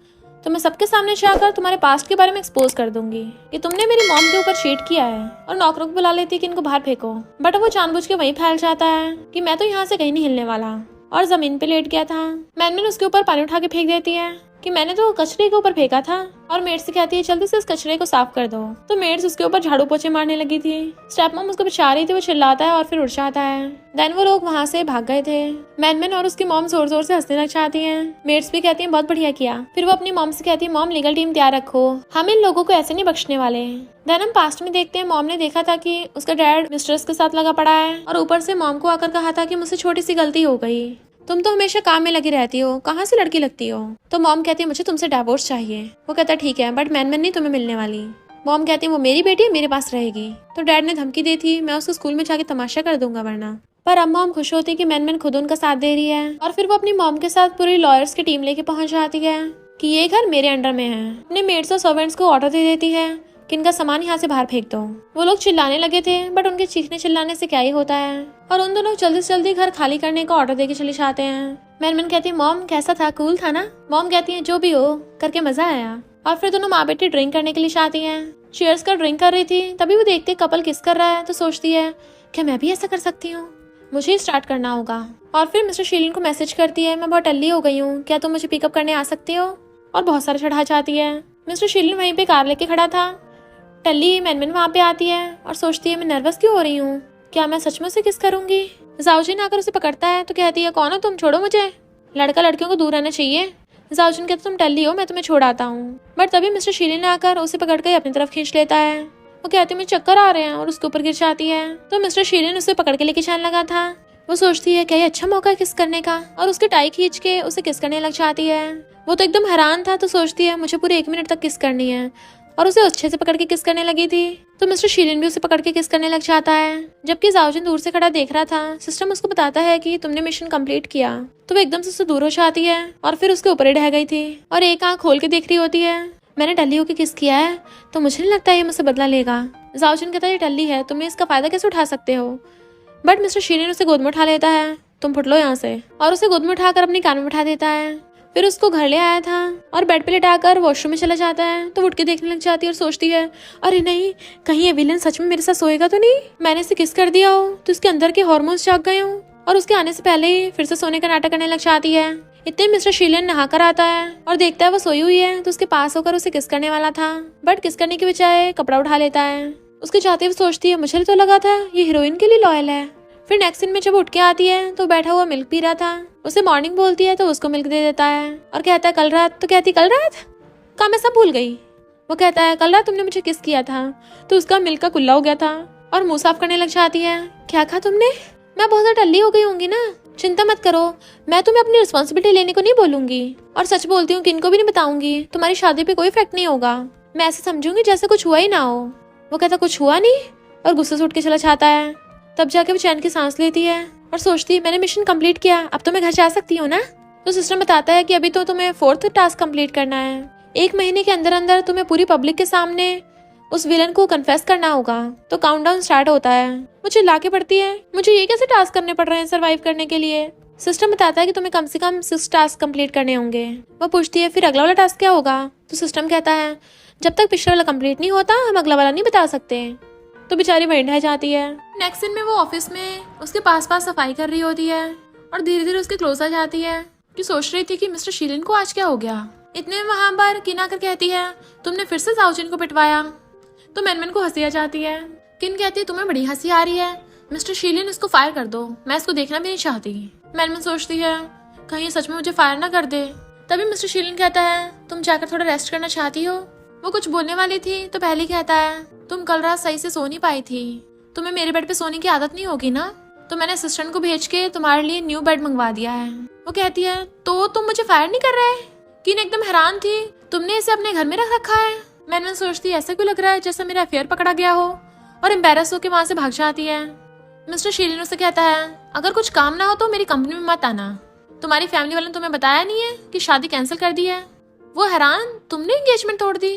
तो मैं सबके सामने जाकर तुम्हारे पास्ट के बारे में एक्सपोज कर दूंगी कि तुमने मेरी मॉम के ऊपर चीट किया है। और नौकरों को बुला लेती है कि इनको बाहर फेंको, बट वो जानबूझ के वहीं फैल जाता है कि मैं तो यहाँ से कहीं नहीं हिलने वाला और जमीन पे लेट गया था। मैनमैन उसके ऊपर पानी उठा के फेंक देती है कि मैंने तो कचरे के ऊपर फेंका था। और मेड से कहती है जल्दी से इस कचरे को साफ कर दो। तो मेड्स उसके ऊपर झाड़ू पोछे मारने लगी थी। स्टेप मॉम उसको बचा रही थी, वो चिल्लाता है और फिर उड़ जाता है। देन वो लोग वहाँ से भाग गए थे। मैनमैन और उसकी मॉम जोर जोर से हंसने लग जाती हैं। मेड्स भी कहती हैं बहुत बढ़िया किया। फिर वो अपनी मॉम से कहती है मॉम लीगल टीम तैयार रखो, हम इन लोगों को ऐसे नहीं बख्शने वाले। देन हम पास्ट में देखते हैं मॉम ने देखा था कि उसका डैड मिस्ट्रेस के साथ लगा पड़ा है और ऊपर से मॉम को आकर कहा था कि मुझसे छोटी सी गलती हो गई, तुम तो हमेशा काम में लगी रहती हो, कहाँ से लड़की लगती हो। तो मॉम कहती है मुझे तुमसे डिवोर्स चाहिए। वो कहता है ठीक है बट मैनमैन नहीं तुम्हें मिलने वाली। मॉम कहती है वो मेरी बेटी है, मेरे पास रहेगी। तो डैड ने धमकी दी थी मैं उसको स्कूल में जाके तमाशा कर दूंगा वरना। पर अब मॉम खुश होती कि मैनमैन खुद उनका साथ दे रही है। और फिर वो अपनी मॉम के साथ पूरी लॉयर्स की टीम लेके पहुंच जाती है कि ये घर मेरे अंडर में है। अपने मेड्स और सर्वेंट्स को ऑर्डर दे देती है कि इनका सामान यहाँ से बाहर फेंक दो। वो लोग चिल्लाने लगे थे बट उनके चीखने चिल्लाने से क्या ही होता है और उन दोनों जल्दी से जल्दी घर खाली करने का ऑर्डर देके चले जाते हैं। मैनमैन कहती है मॉम कैसा था, कूल था ना। मॉम कहती है जो भी हो करके मजा आया। और फिर दोनों माँ बेटी ड्रिंक करने के लिए जाती हैं। चीयर्स कर ड्रिंक कर रही थी तभी वो देखते कपल किस कर रहा है तो सोचती है क्या मैं भी ऐसा कर सकती हूँ, मुझे ही स्टार्ट करना होगा। और फिर मिस्टर शीलिन को मैसेज करती है मैं बहुत टल्ली हो गई हूँ, क्या तुम मुझे पिकअप करने आ सकते हो। और बहुत सारा चढ़ा जाती है। मिस्टर शीलिन वहीं पे कार लेके खड़ा था। टल्ली मैनमैन वहाँ पे आती है और सोचती है मैं नर्वस क्यों हो रही हूँ, क्या मैं सच में से किस करूंगी। जाओजिन आकर उसे पकड़ता है तो कहती है कौन हो तुम, छोड़ो मुझे, लड़का लड़कियों को दूर रहना चाहिए। जाओजिन कहता तुम टल्ली हो, मैं तुम्हें छोड़ाता हूँ। बट तभी मिस्टर शीलिन ने आकर उसे पकड़ कर अपनी तरफ खींच लेता है। वो कहती है मुझे चक्कर आ रहे हैं और उसके ऊपर गिर जाती है। तो मिस्टर शीलिन उसे पकड़ के लेके जाने लगा था। वो सोचती है क्या ये अच्छा मौका है किस करने का और उसकी टाई खींच के उसे किस करने लग जाती है। वो तो एकदम हैरान था तो सोचती है मुझे पूरे 1 मिनट तक किस करनी है और उसे अच्छे से पकड़ के किस करने लगी थी। तो मिस्टर शीलिन भी उसे पकड़ के किस करने लग जाता है। जबकि जाओजिन दूर से खड़ा देख रहा था। सिस्टम उसको बताता है कि तुमने मिशन कंप्लीट किया। तो वो एकदम से उससे दूर हो जाती है और फिर उसके ऊपर ही ढह गई थी और एक आंख खोल के देख रही होती है। मैंने टल्ली होके किस किया है तो मुझे नहीं लगता ये मुझसे बदला लेगा। जाओजिन कहता है ये टल्ली है, तुम्हें इसका फायदा कैसे उठा सकते हो। बट मिस्टर शीलिन उसे गोद में उठा लेता है, तुम फुट लो यहाँ से, और उसे गोद में उठाकर अपनी कान में बैठा देता है। फिर उसको घर ले आया था और बेड पे लेटाकर वॉशरूम में चला जाता है। तो उठ के देखने लग जाती है और सोचती है अरे नहीं कहीं ये विलन सच में मेरे साथ सोएगा तो नहीं, मैंने इसे किस कर दिया हो तो इसके अंदर के हार्मोन्स जाग गए हो। और उसके आने से पहले ही फिर से सोने का नाटक करने लग जाती है। इतने मिस्टर शीलिन नहा कर आता है और देखता है वो सोई हुई है तो उसके पास होकर उसे किस करने वाला था बट किस करने के बजाय कपड़ा उठा लेता है। उसके जाते हुए सोचती है मुझे तो लगा था ये हीरोइन के लिए लॉयल है। फिर नेक्स्ट सीन में जब उठ के आती है तो बैठा हुआ मिल्क पी रहा था। उसे मॉर्निंग बोलती है तो उसको मिल्क दे देता है और कहता है कल रात। तो कहती कल रात का मैं सब भूल गई। वो कहता है कल रात तुमने मुझे किस किया था। तो उसका मिल्क का कुल्ला हो गया था और मुंह साफ करने लग जाती है। क्या कहा तुमने, मैं बहुत ज्यादा टल्ली हो गई होंगी ना, चिंता मत करो, मैं तुम्हें अपनी रिस्पॉन्सिबिलिटी लेने को नहीं बोलूंगी और सच बोलती हूँ कि इनको भी नहीं बताऊंगी, तुम्हारी शादी पे कोई इफेक्ट नहीं होगा, मैं ऐसे समझूंगी जैसे कुछ हुआ ही ना हो। वो कहता कुछ हुआ नहीं और गुस्से से उठ के चला जाता है। तब जाके वो चैन की सांस लेती है और सोचती है मैंने मिशन कंप्लीट किया, अब तो मैं घर जा सकती हूँ ना। तो सिस्टम बताता है कि अभी तो तुम्हें 4th टास्क कंप्लीट करना है, 1 महीने के अंदर अंदर तुम्हें पूरी पब्लिक के सामने उस विलन को कन्फेस करना होगा। तो काउंटडाउन स्टार्ट होता है। मुझे लाके पड़ती है मुझे ये कैसे टास्क करने पड़ रहे हैं सर्वाइव करने के लिए। सिस्टम बताता है कि तुम्हें कम से कम 6 टास्क कंप्लीट करने होंगे। वो पूछती है फिर अगला वाला टास्क क्या होगा। तो सिस्टम कहता है जब तक पिछला वाला कंप्लीट नहीं होता हम अगला वाला नहीं बता सकते। तो बेचारी वहीं ढह जाती है। नेक्स्ट सीन में वो ऑफिस में उसके पास सफाई कर रही होती है और धीरे धीरे उसके क्लोज आ जाती है कि सोच रही थी कि मिस्टर शीलिन को आज क्या हो गया। इतने में वहां पर किन आकर कहती है तुमने फिर से जाओजिन को पिटवाया। तो मैनमैन को हंसी आ जाती है। किन कहती है तुम्हें बड़ी हंसी आ रही है, मिस्टर शीलिन इसको फायर कर दो, मैं इसको देखना भी नहीं चाहती। मैनमैन सोचती है कहीं सच में मुझे फायर ना कर दे। तभी मिस्टर शीलिन कहता है तुम जाकर थोड़ा रेस्ट करना चाहती हो। वो कुछ बोलने वाली थी तो पहले कहता है तुम कल रात सही से सो नहीं पाई थी, तुम्हें मेरे बेड पे सोने की आदत नहीं होगी ना, तो मैंने असिस्टेंट को भेज के तुम्हारे लिए न्यू बेड मंगवा दिया है। वो कहती है तो तुम मुझे फायर नहीं कर रहे। किन एकदम हैरान थी, तुमने इसे अपने घर में रख रखा है। मैंने सोचती ऐसा क्यों लग रहा है जैसा मेरा अफेयर पकड़ा गया हो और एम्बेरस होकर वहां से भाग जाती है। मिस्टर शीलिन उससे कहता है अगर कुछ काम ना हो तो मेरी कंपनी में मत आना। तुम्हारी फैमिली वालों ने तुम्हें बताया नहीं है कि शादी कैंसिल कर दी है। वो हैरान, तुमने एंगेजमेंट तोड़ दी?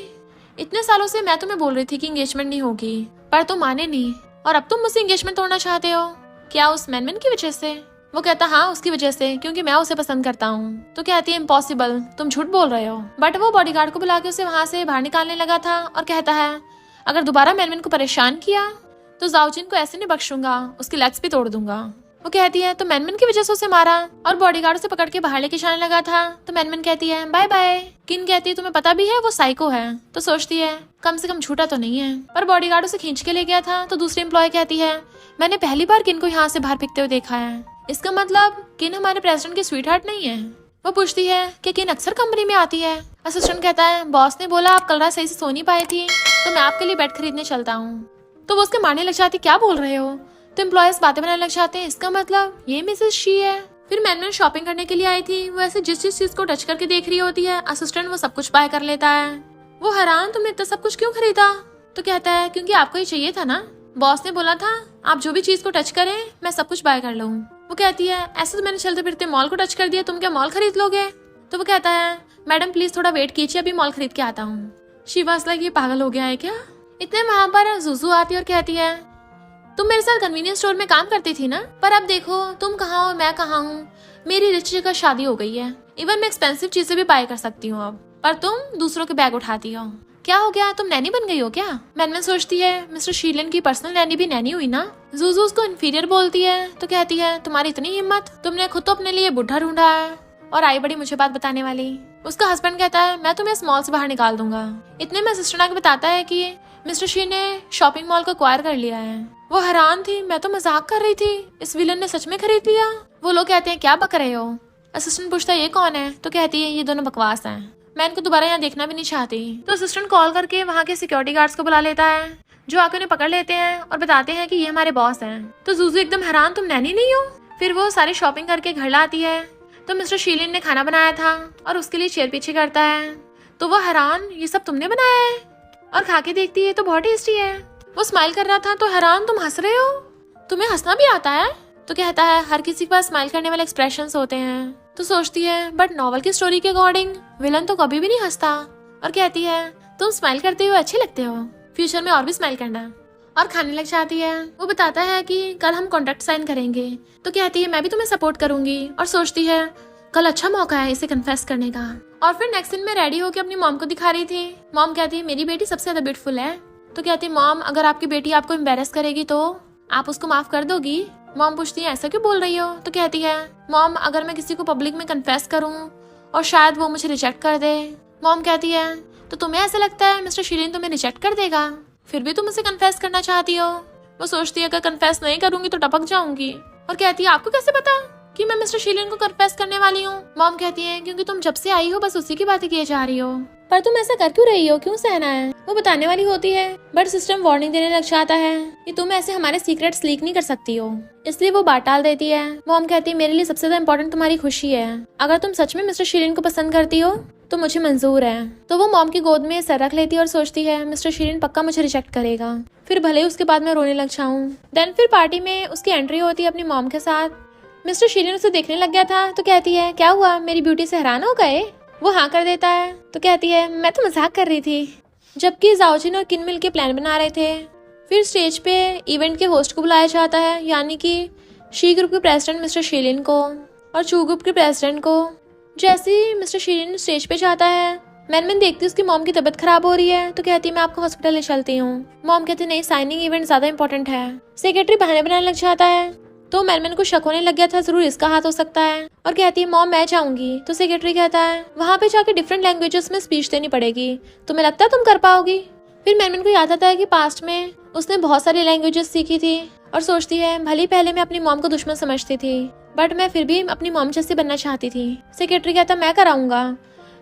इतने सालों से मैं तुम्हें बोल रही थी कि एंगेजमेंट नहीं होगी, पर तुम माने नहीं, और अब तुम मुझसे एंगेजमेंट तोड़ना चाहते हो। क्या उस मैनमैन की वजह से? वो कहता हाँ उसकी वजह से, क्योंकि मैं उसे पसंद करता हूँ। तो कहती है इम्पॉसिबल, तुम झूठ बोल रहे हो। बट वो बॉडीगार्ड को बुला के उसे वहां से बाहर निकालने लगा था और कहता है अगर दोबारा मैनमैन को परेशान किया तो जाओजिन को ऐसे नहीं बख्शूंगा, उसकी लेग्स भी तोड़ दूंगा। वो कहती है तो मैनमैन की वजह से उसे मारा, और बॉडीगार्ड उसे पकड़ के बाहर लेके जाने लगा था। तो मैनमैन कहती है बाय बाय। किन कहती है तुम्हें पता भी है वो साइको है। तो सोचती है कम से कम झूठा तो नहीं है, पर बॉडीगार्ड उसे खींच के ले गया था। तो दूसरी एम्प्लॉय कहती है मैंने पहली बार किन को यहाँ से बाहर फेंकते हुए देखा है, इसका मतलब किन हमारे प्रेसिडेंट की स्वीट हार्ट नहीं है। वो पूछती है कि किन अक्सर कंपनी में आती है। असिस्टेंट कहता है बॉस ने बोला आप कल रात सही से सो नहीं पाई थी, तो मैं आपके लिए बेड खरीदने चलता हूँ। तो वो उसके मारने लग जाती, क्या बोल रहे हो? तो एम्प्लॉयज बातें बनाने लग जाते हैं, इसका मतलब ये मिसेस शी है। फिर मैनमैन शॉपिंग करने के लिए आई थी। वो ऐसे जिस चीज को टच करके देख रही होती है, असिस्टेंट वो सब कुछ बाय कर लेता है। वो हैरान, तुमने इतना सब कुछ क्यों खरीदा? तो कहता है क्योंकि आपको ये चाहिए था ना, बॉस ने बोला था आप जो भी चीज को टच करें मैं सब कुछ बाय कर लूँ। वो कहती है ऐसे तो मैंने चलते फिरते मॉल को टच कर दिया, तुम क्या मॉल खरीद लोगे? तो वो कहता है मैडम प्लीज थोड़ा वेट कीजिए, अभी मॉल खरीद के आता हूँ। शिवास लाइक ये पागल हो गया है क्या? इतने वहां पर जुजू आती है और कहती है तुम मेरे साथ कन्वीनियंस स्टोर में काम करती थी ना, पर अब देखो तुम कहाँ हो मैं कहाँ हूँ। मेरी रिच जगह शादी हो गई है, इवन मैं एक्सपेंसिव चीजें भी बाय कर सकती हूँ अब, पर तुम दूसरों के बैग उठाती हो। क्या हो गया, तुम नैनी बन गई हो क्या? मैनमैन सोचती है मिस्टर शीलन की पर्सनल नैनी भी नैनी हुई ना। जुजू उसको इन्फीरियर बोलती है। तो कहती है तुम्हारी इतनी हिम्मत, तुमने खुद तो अपने लिए बुढ़ा ढूंढा है और आई बड़ी मुझे बात बताने वाली। उसका हस्बैंड कहता है मैं तुम्हें इस मॉल से बाहर निकाल दूंगा। इतने में असिस्टेंट आके बताता है कि मिस्टर शी ने शॉपिंग मॉल को एक्वायर कर लिया है। वो हैरान थी, मैं तो मजाक कर रही थी, इस विलन ने सच में खरीद लिया। वो लोग कहते हैं क्या बक रहे हो? असिस्टेंट पूछता है ये कौन है? तो कहती है ये दोनों बकवास हैं, मैं इनको दोबारा यहाँ देखना भी नहीं चाहती। तो असिस्टेंट कॉल करके वहाँ के सिक्योरिटी गार्ड्स को बुला लेता है, जो आकर उन्हें पकड़ लेते हैं और बताते हैं कि ये हमारे बॉस हैं। तो जुजू एकदम हैरान, तुम नैनी नहीं हो? फिर वो सारी शॉपिंग करके घर लाती है। तो मिस्टर शीलिन ने खाना बनाया था और उसके लिए चेयर पीछे करता है। तो वो हैरान, ये सब तुमने बनाया है? और खा के देखती है तो बहुत टेस्टी है। वो स्माइल कर रहा था। तो हैरान, तुम हंस रहे हो? तुम्हें हंसना भी आता है? तो कहता है हर किसी के पास स्माइल करने वाले एक्सप्रेशंस होते हैं। तो सोचती है बट नॉवल की स्टोरी के अकॉर्डिंग विलन तो कभी भी नहीं हंसता। और कहती है तुम स्माइल करते हुए अच्छे लगते हो, फ्यूचर में और भी स्माइल करना। और खाने लग जाती है। वो बताता है कि कल हम कॉन्ट्रैक्ट साइन करेंगे। तो कहती है मैं भी तुम्हें सपोर्ट करूंगी। और सोचती है कल अच्छा मौका है इसे कन्फेस करने का। और फिर नेक्स्ट दिन में रेडी होकर अपनी मॉम को दिखा रही थी। मॉम कहती है मेरी बेटी सबसे ज्यादा ब्यूटीफुल है। तो कहती है मॉम अगर आपकी बेटी आपको एम्बेरस करेगी तो आप उसको माफ कर दोगी? मॉम पूछती है ऐसा क्यों बोल रही हो? तो कहती है मॉम अगर मैं किसी को पब्लिक में कन्फेस करूं और शायद वो मुझे रिजेक्ट कर दे। मॉम कहती है तो तुम्हें ऐसा लगता है मिस्टर शीलिन तुम्हें रिजेक्ट कर देगा, फिर भी तुम उसे कन्फेस करना चाहती हो? वो सोचती है अगर कन्फेस नहीं करूंगी तो टपक जाऊंगी। और कहती है आपको कैसे पता कि मैं मिस्टर शीलिन को कन्फेस करने वाली हूँ? मॉम कहती है क्योंकि तुम जब से आई हो बस उसी की बातें किए जा रही हो। पर तुम ऐसा कर क्यों रही हो, क्यों सहना है? वो बताने वाली होती है बट सिस्टम वार्निंग देने लग जाता है कि तुम ऐसे हमारे सीक्रेट्स लीक नहीं कर सकती हो, इसलिए वो बात टाल देती है। मॉम कहती है मेरे लिए सबसे ज्यादा इम्पोर्टेंट तुम्हारी खुशी है, अगर तुम सच में मिस्टर शीलिन को पसंद करती हो तो मुझे मंजूर है। तो वो मॉम की गोद में सर रख लेती है और सोचती है मिस्टर शीलिन पक्का मुझे रिजेक्ट करेगा, फिर भले ही उसके बाद मैं रोने लग जाऊं। देन फिर पार्टी में उसकी एंट्री होती है अपनी मॉम के साथ। मिस्टर शीलिन उसे देखने लग गया था। तो कहती है क्या हुआ, मेरी ब्यूटी से हैरान हो गए? वो हाँ कर देता है। तो कहती है मैं तो मजाक कर रही थी। जबकि जाओजिन और किन मिल के प्लान बना रहे थे। फिर स्टेज पे इवेंट के होस्ट को बुलाया जाता है, यानी कि शी ग्रुप के प्रेसिडेंट मिस्टर शीलिन को और चू ग्रुप के प्रेसिडेंट को। जैसे ही मिस्टर शीलिन स्टेज पे जाता है, मैनमैन देखती है उसकी मॉम की तबीयत खराब हो रही है। तो कहती है मैं आपको हॉस्पिटल ले चलती हूँ। मॉम कहती है नहीं, साइनिंग इवेंट ज्यादा इंपॉर्टेंट है। सेक्रेटरी बहाने बनाने लग जाता है। तो मैनमैन को शक होने लग गया था जरूर इसका हाथ हो सकता है, और कहती है मॉम मैं जाऊंगी। तो सेक्रेटरी कहता है वहाँ पे जाके डिफरेंट लैंग्वेजेस में स्पीच देनी पड़ेगी, तुम्हें लगता है तुम कर पाओगी? फिर मैनमैन को याद आता है कि पास्ट में उसने बहुत सारी लैंग्वेजेस सीखी थी और सोचती है भले पहले मैं अपनी मॉम को दुश्मन समझती थी बट मैं फिर भी अपनी मॉम जैसे बनना चाहती थी। सेक्रेटरी कहता मैं कराऊंगा,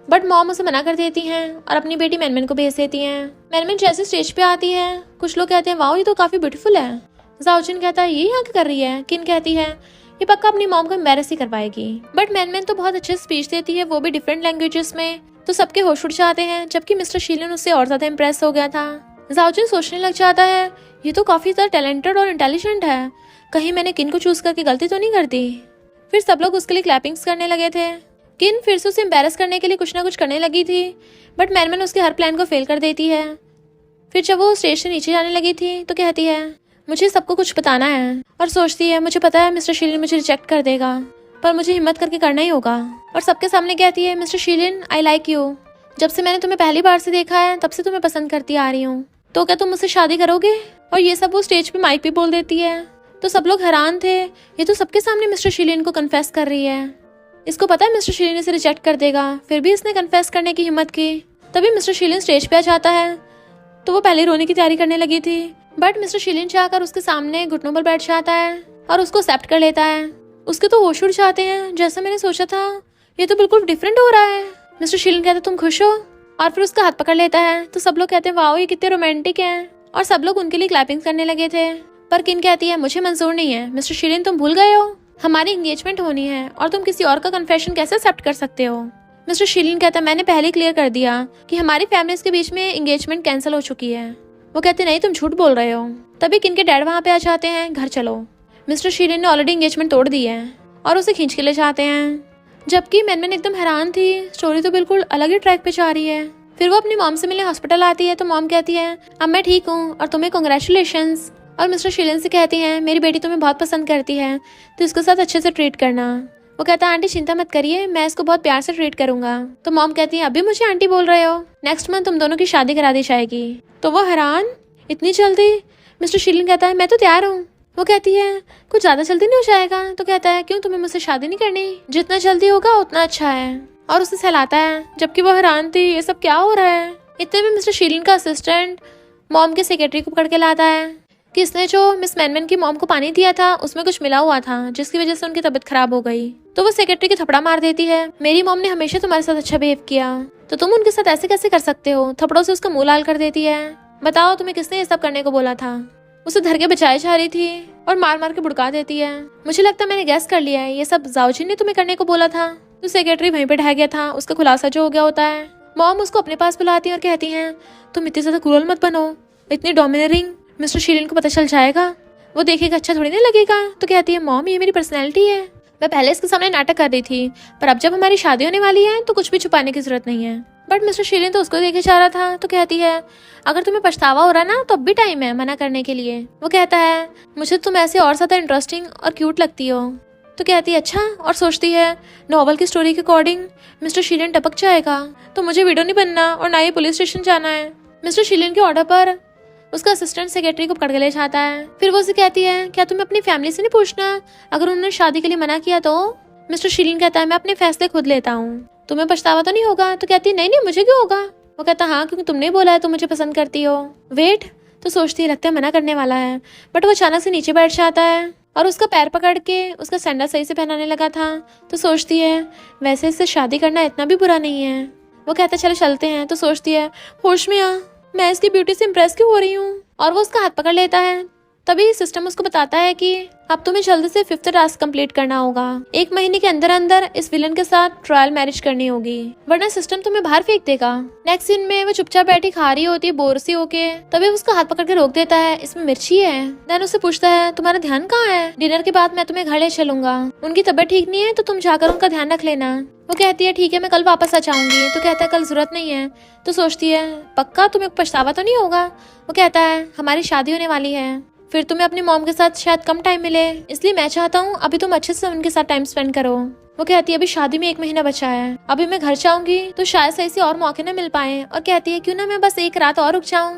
बट मॉम उसे मना कर देती हैं और अपनी बेटी मैनमैन को भेज देती हैं। मैनमैन जैसे स्टेज पे आती है, कुछ लोग कहते हैं वाओ ये तो काफी ब्यूटीफुल है। जाओजिन कहता है ये यहाँ क्या कर रही है? किन कहती है ये पक्का अपनी मॉम को एम्बैरेस ही करवाएगी। बट मैनमैन तो बहुत अच्छे स्पीच देती है, वो भी डिफरेंट लैंग्वेजेस में। तो सबके होश उड़ जाते हैं, जबकि मिस्टर शीलिन उससे और ज्यादा इम्प्रेस हो गया था। जाओजिन सोचने लग जाता है ये तो काफी ज्यादा टैलेंटेड और इंटेलिजेंट है, कहीं मैंने किन को चूज करके गलती तो नहीं कर दी। फिर सब लोग उसके लिए क्लैपिंग्स करने लगे थे। किन फिर से उसे एम्बेरस करने के लिए कुछ ना कुछ करने लगी थी, बट मैनमैन उसके हर प्लान को फेल कर देती है। फिर जब वो स्टेज से नीचे जाने लगी थी तो कहती है मुझे सबको कुछ बताना है, और सोचती है मुझे पता है मिस्टर शीलिन मुझे रिजेक्ट कर देगा, पर मुझे हिम्मत करके करना ही होगा। और सबके सामने कहती है मिस्टर शीलिन आई लाइक यू, जब से मैंने तुम्हें पहली बार से देखा है तब से तुम्हें पसंद करती आ रही हूँ, तो क्या तुम मुझसे शादी करोगे? और ये सब वो स्टेज पे माइक पे बोल देती है। तो सब लोग हैरान थे, ये तो सबके सामने मिस्टर शीलिन को कन्फेस कर रही है, इसको पता है मिस्टर शीलिन इसे रिजेक्ट कर देगा, फिर भी इसने कन्फेस करने की हिम्मत की। तभी मिस्टर शीलिन स्टेज पे आ जाता है। तो वो पहले रोने की तैयारी करने लगी थी, बट मिस्टर शीलिन चाहकर उसके सामने घुटनों पर बैठ जाता है और उसको एक्सेप्ट कर लेता है। उसके तो होश उड़ जाते हैं, जैसा मैंने सोचा था ये तो बिल्कुल डिफरेंट हो रहा है। मिस्टर शीलिन कहते तुम खुश हो, और फिर उसका हाथ पकड़ लेता है। तो सब लोग कहते हैं वाओ ये कितने रोमांटिक हैं, और सब लोग उनके लिए क्लैपिंग करने लगे थे। पर किन कहती है मुझे मंजूर नहीं है, मिस्टर शीलिन तुम भूल गए हो हमारी एंगेजमेंट होनी है, और तुम किसी और का कन्फेशन कैसे एक्सेप्ट कर सकते हो? मिस्टर शीलिन कहता है मैंने पहले क्लियर कर दिया कि हमारी फैमिलीज के बीच में एंगेजमेंट कैंसिल हो चुकी है। वो कहते नहीं तुम झूठ बोल रहे हो। तभी किन के डैड वहाँ पे आ जाते हैं, घर चलो, मिस्टर शीलिन ने ऑलरेडी एंगेजमेंट तोड़ दी है, और उसे खींच के ले जाते हैं। जबकि मैनमैन एकदम हैरान थी, स्टोरी तो बिल्कुल अलग ही ट्रैक पे जा रही है। फिर वो अपनी मॉम से मिलने हॉस्पिटल आती है, तो मॉम कहती है अब मैं ठीक हूँ और तुम्हें कांग्रेचुलेशंस। और मिस्टर शीलिन से कहती हैं मेरी बेटी तुम्हें बहुत पसंद करती है, तो इसके साथ अच्छे से ट्रीट करना। वो कहता है आंटी चिंता मत करिए, मैं इसको बहुत प्यार से ट्रीट करूंगा। तो मॉम कहती है अभी मुझे आंटी बोल रहे हो, नेक्स्ट मंथ तुम दोनों की शादी करा दी जाएगी। तो वो हैरान, इतनी जल्दी? मिस्टर शीलिन कहता है मैं तो तैयार हूँ। वो कहती है कुछ ज्यादा जल्दी नहीं हो जाएगा? तो कहता है क्यों, तुम्हें मुझसे शादी नहीं करनी? जितना जल्दी होगा उतना अच्छा है। और उसे सहलाता है, जबकि वो हैरान थी ये सब क्या हो रहा है। इतने में मिस्टर शीलिन का असिस्टेंट मॉम के सेक्रेटरी को पकड़ के लाता है कि इसने जो मिस मैनमैन की मॉम को पानी दिया था उसमें कुछ मिला हुआ था, जिसकी वजह से उनकी तबीयत खराब हो गई। तो वो सेक्रेटरी की थपड़ा मार देती है, मेरी मॉम ने हमेशा तुम्हारे साथ अच्छा बिहेव किया, तो तुम उनके साथ ऐसे कैसे कर सकते हो? थपड़ों से उसका मुंह लाल कर देती है। बताओ तुम्हें किसने ये सब करने को बोला था? उसे धर के बचाए जा रही थी और मार मार के बुड़का देती है। मुझे लगता है मैंने गैस कर लिया है, ये सब जाओजी ने तुम्हें करने को बोला था। तो सेक्रेटरी वहीं पे ढह गया था, उसका खुलासा जो हो गया होता है। मॉम उसको अपने पास बुलाती है और कहती हैं तुम इतनी ज्यादा क्रूअल मत बनो, इतनी डोमिनेटिंग, मिस्टर शीलिन को पता चल जाएगा, वो देखेगा अच्छा थोड़ी नहीं लगेगा। तो कहती है मॉम ये मेरी पर्सनैलिटी है, मैं पहले इसके सामने नाटक कर रही थी, पर अब जब हमारी शादी होने वाली है तो कुछ भी छुपाने की जरूरत नहीं है। बट मिस्टर शीलिन तो उसको देखे जा रहा था। तो कहती है अगर तुम्हें पछतावा हो रहा ना तो अब भी टाइम है मना करने के लिए। वो कहता है मुझे तुम ऐसे और ज्यादा इंटरेस्टिंग और क्यूट लगती हो। तो कहती है अच्छा, और सोचती है नॉवल की स्टोरी के अकॉर्डिंग मिस्टर शीलिन टपक जाएगा, तो मुझे वीडियो नहीं बनना और ना ही पुलिस स्टेशन जाना है। मिस्टर शीलिन के ऑर्डर पर उसका असिस्टेंट सेक्रेटरी को पकड़ के ले जाता है। फिर वो उसे कहती है क्या तुम्हें अपनी फैमिली से नहीं पूछना अगर उन्होंने शादी के लिए मना किया तो? मिस्टर शीलिन कहता है मैं अपने फैसले खुद लेता हूँ, तुम्हें पछतावा तो नहीं होगा? तो कहती है नहीं मुझे क्यों होगा? वो कहता हाँ क्योंकि तुमने बोला है तुम मुझे पसंद करती हो। वेट, तो सोचती है लगता है मना करने वाला है, बट वो अचानक से नीचे बैठ जाता है और उसका पैर पकड़ के उसका सैंडल सही से पहनाने लगा था। तो सोचती है वैसे इससे शादी करना इतना भी बुरा नहीं है। वो कहता है चलो चलते हैं। तो सोचती है होश में आ, मैं इसकी ब्यूटी से इम्प्रेस क्यों हो रही हूँ, और वो उसका हाथ पकड़ लेता है। तभी सिस्टम उसको बताता है कि अब तुम्हें जल्दी से 5th टास्क कंप्लीट करना होगा, 1 महीने के अंदर अंदर इस विलन के साथ ट्रायल मैरिज करनी होगी, वरना सिस्टम तुम्हें बाहर फेंक देगा। नेक्स्ट सीन में वो चुपचाप बैठी खा रही होती है बोर सी होके, तभी उसका हाथ पकड़ के रोक देता है, इसमें मिर्ची है। देन उससे पूछता है तुम्हारा ध्यान कहाँ है, डिनर के बाद मैं तुम्हें घर ले चलूंगा, उनकी तबीयत ठीक नहीं है तो तुम जाकर उनका ध्यान रख लेना। वो कहती है ठीक है मैं कल वापस आ जाऊंगी। तो कहता है कल जरूरत नहीं है। तो सोचती है पक्का तुम्हें पछतावा तो नहीं होगा? वो कहता है हमारी शादी होने वाली है, फिर तुम्हें अपनी मॉम के साथ शायद कम टाइम मिले, इसलिए मैं चाहता हूँ अभी तुम अच्छे से उनके साथ टाइम स्पेंड करो। वो कहती है अभी शादी में 1 महीना बचा है, अभी मैं घर जाऊंगी तो शायद सही से और मौके न मिल पाए, और कहती है क्यों ना मैं बस 1 रात और रुक जाऊं।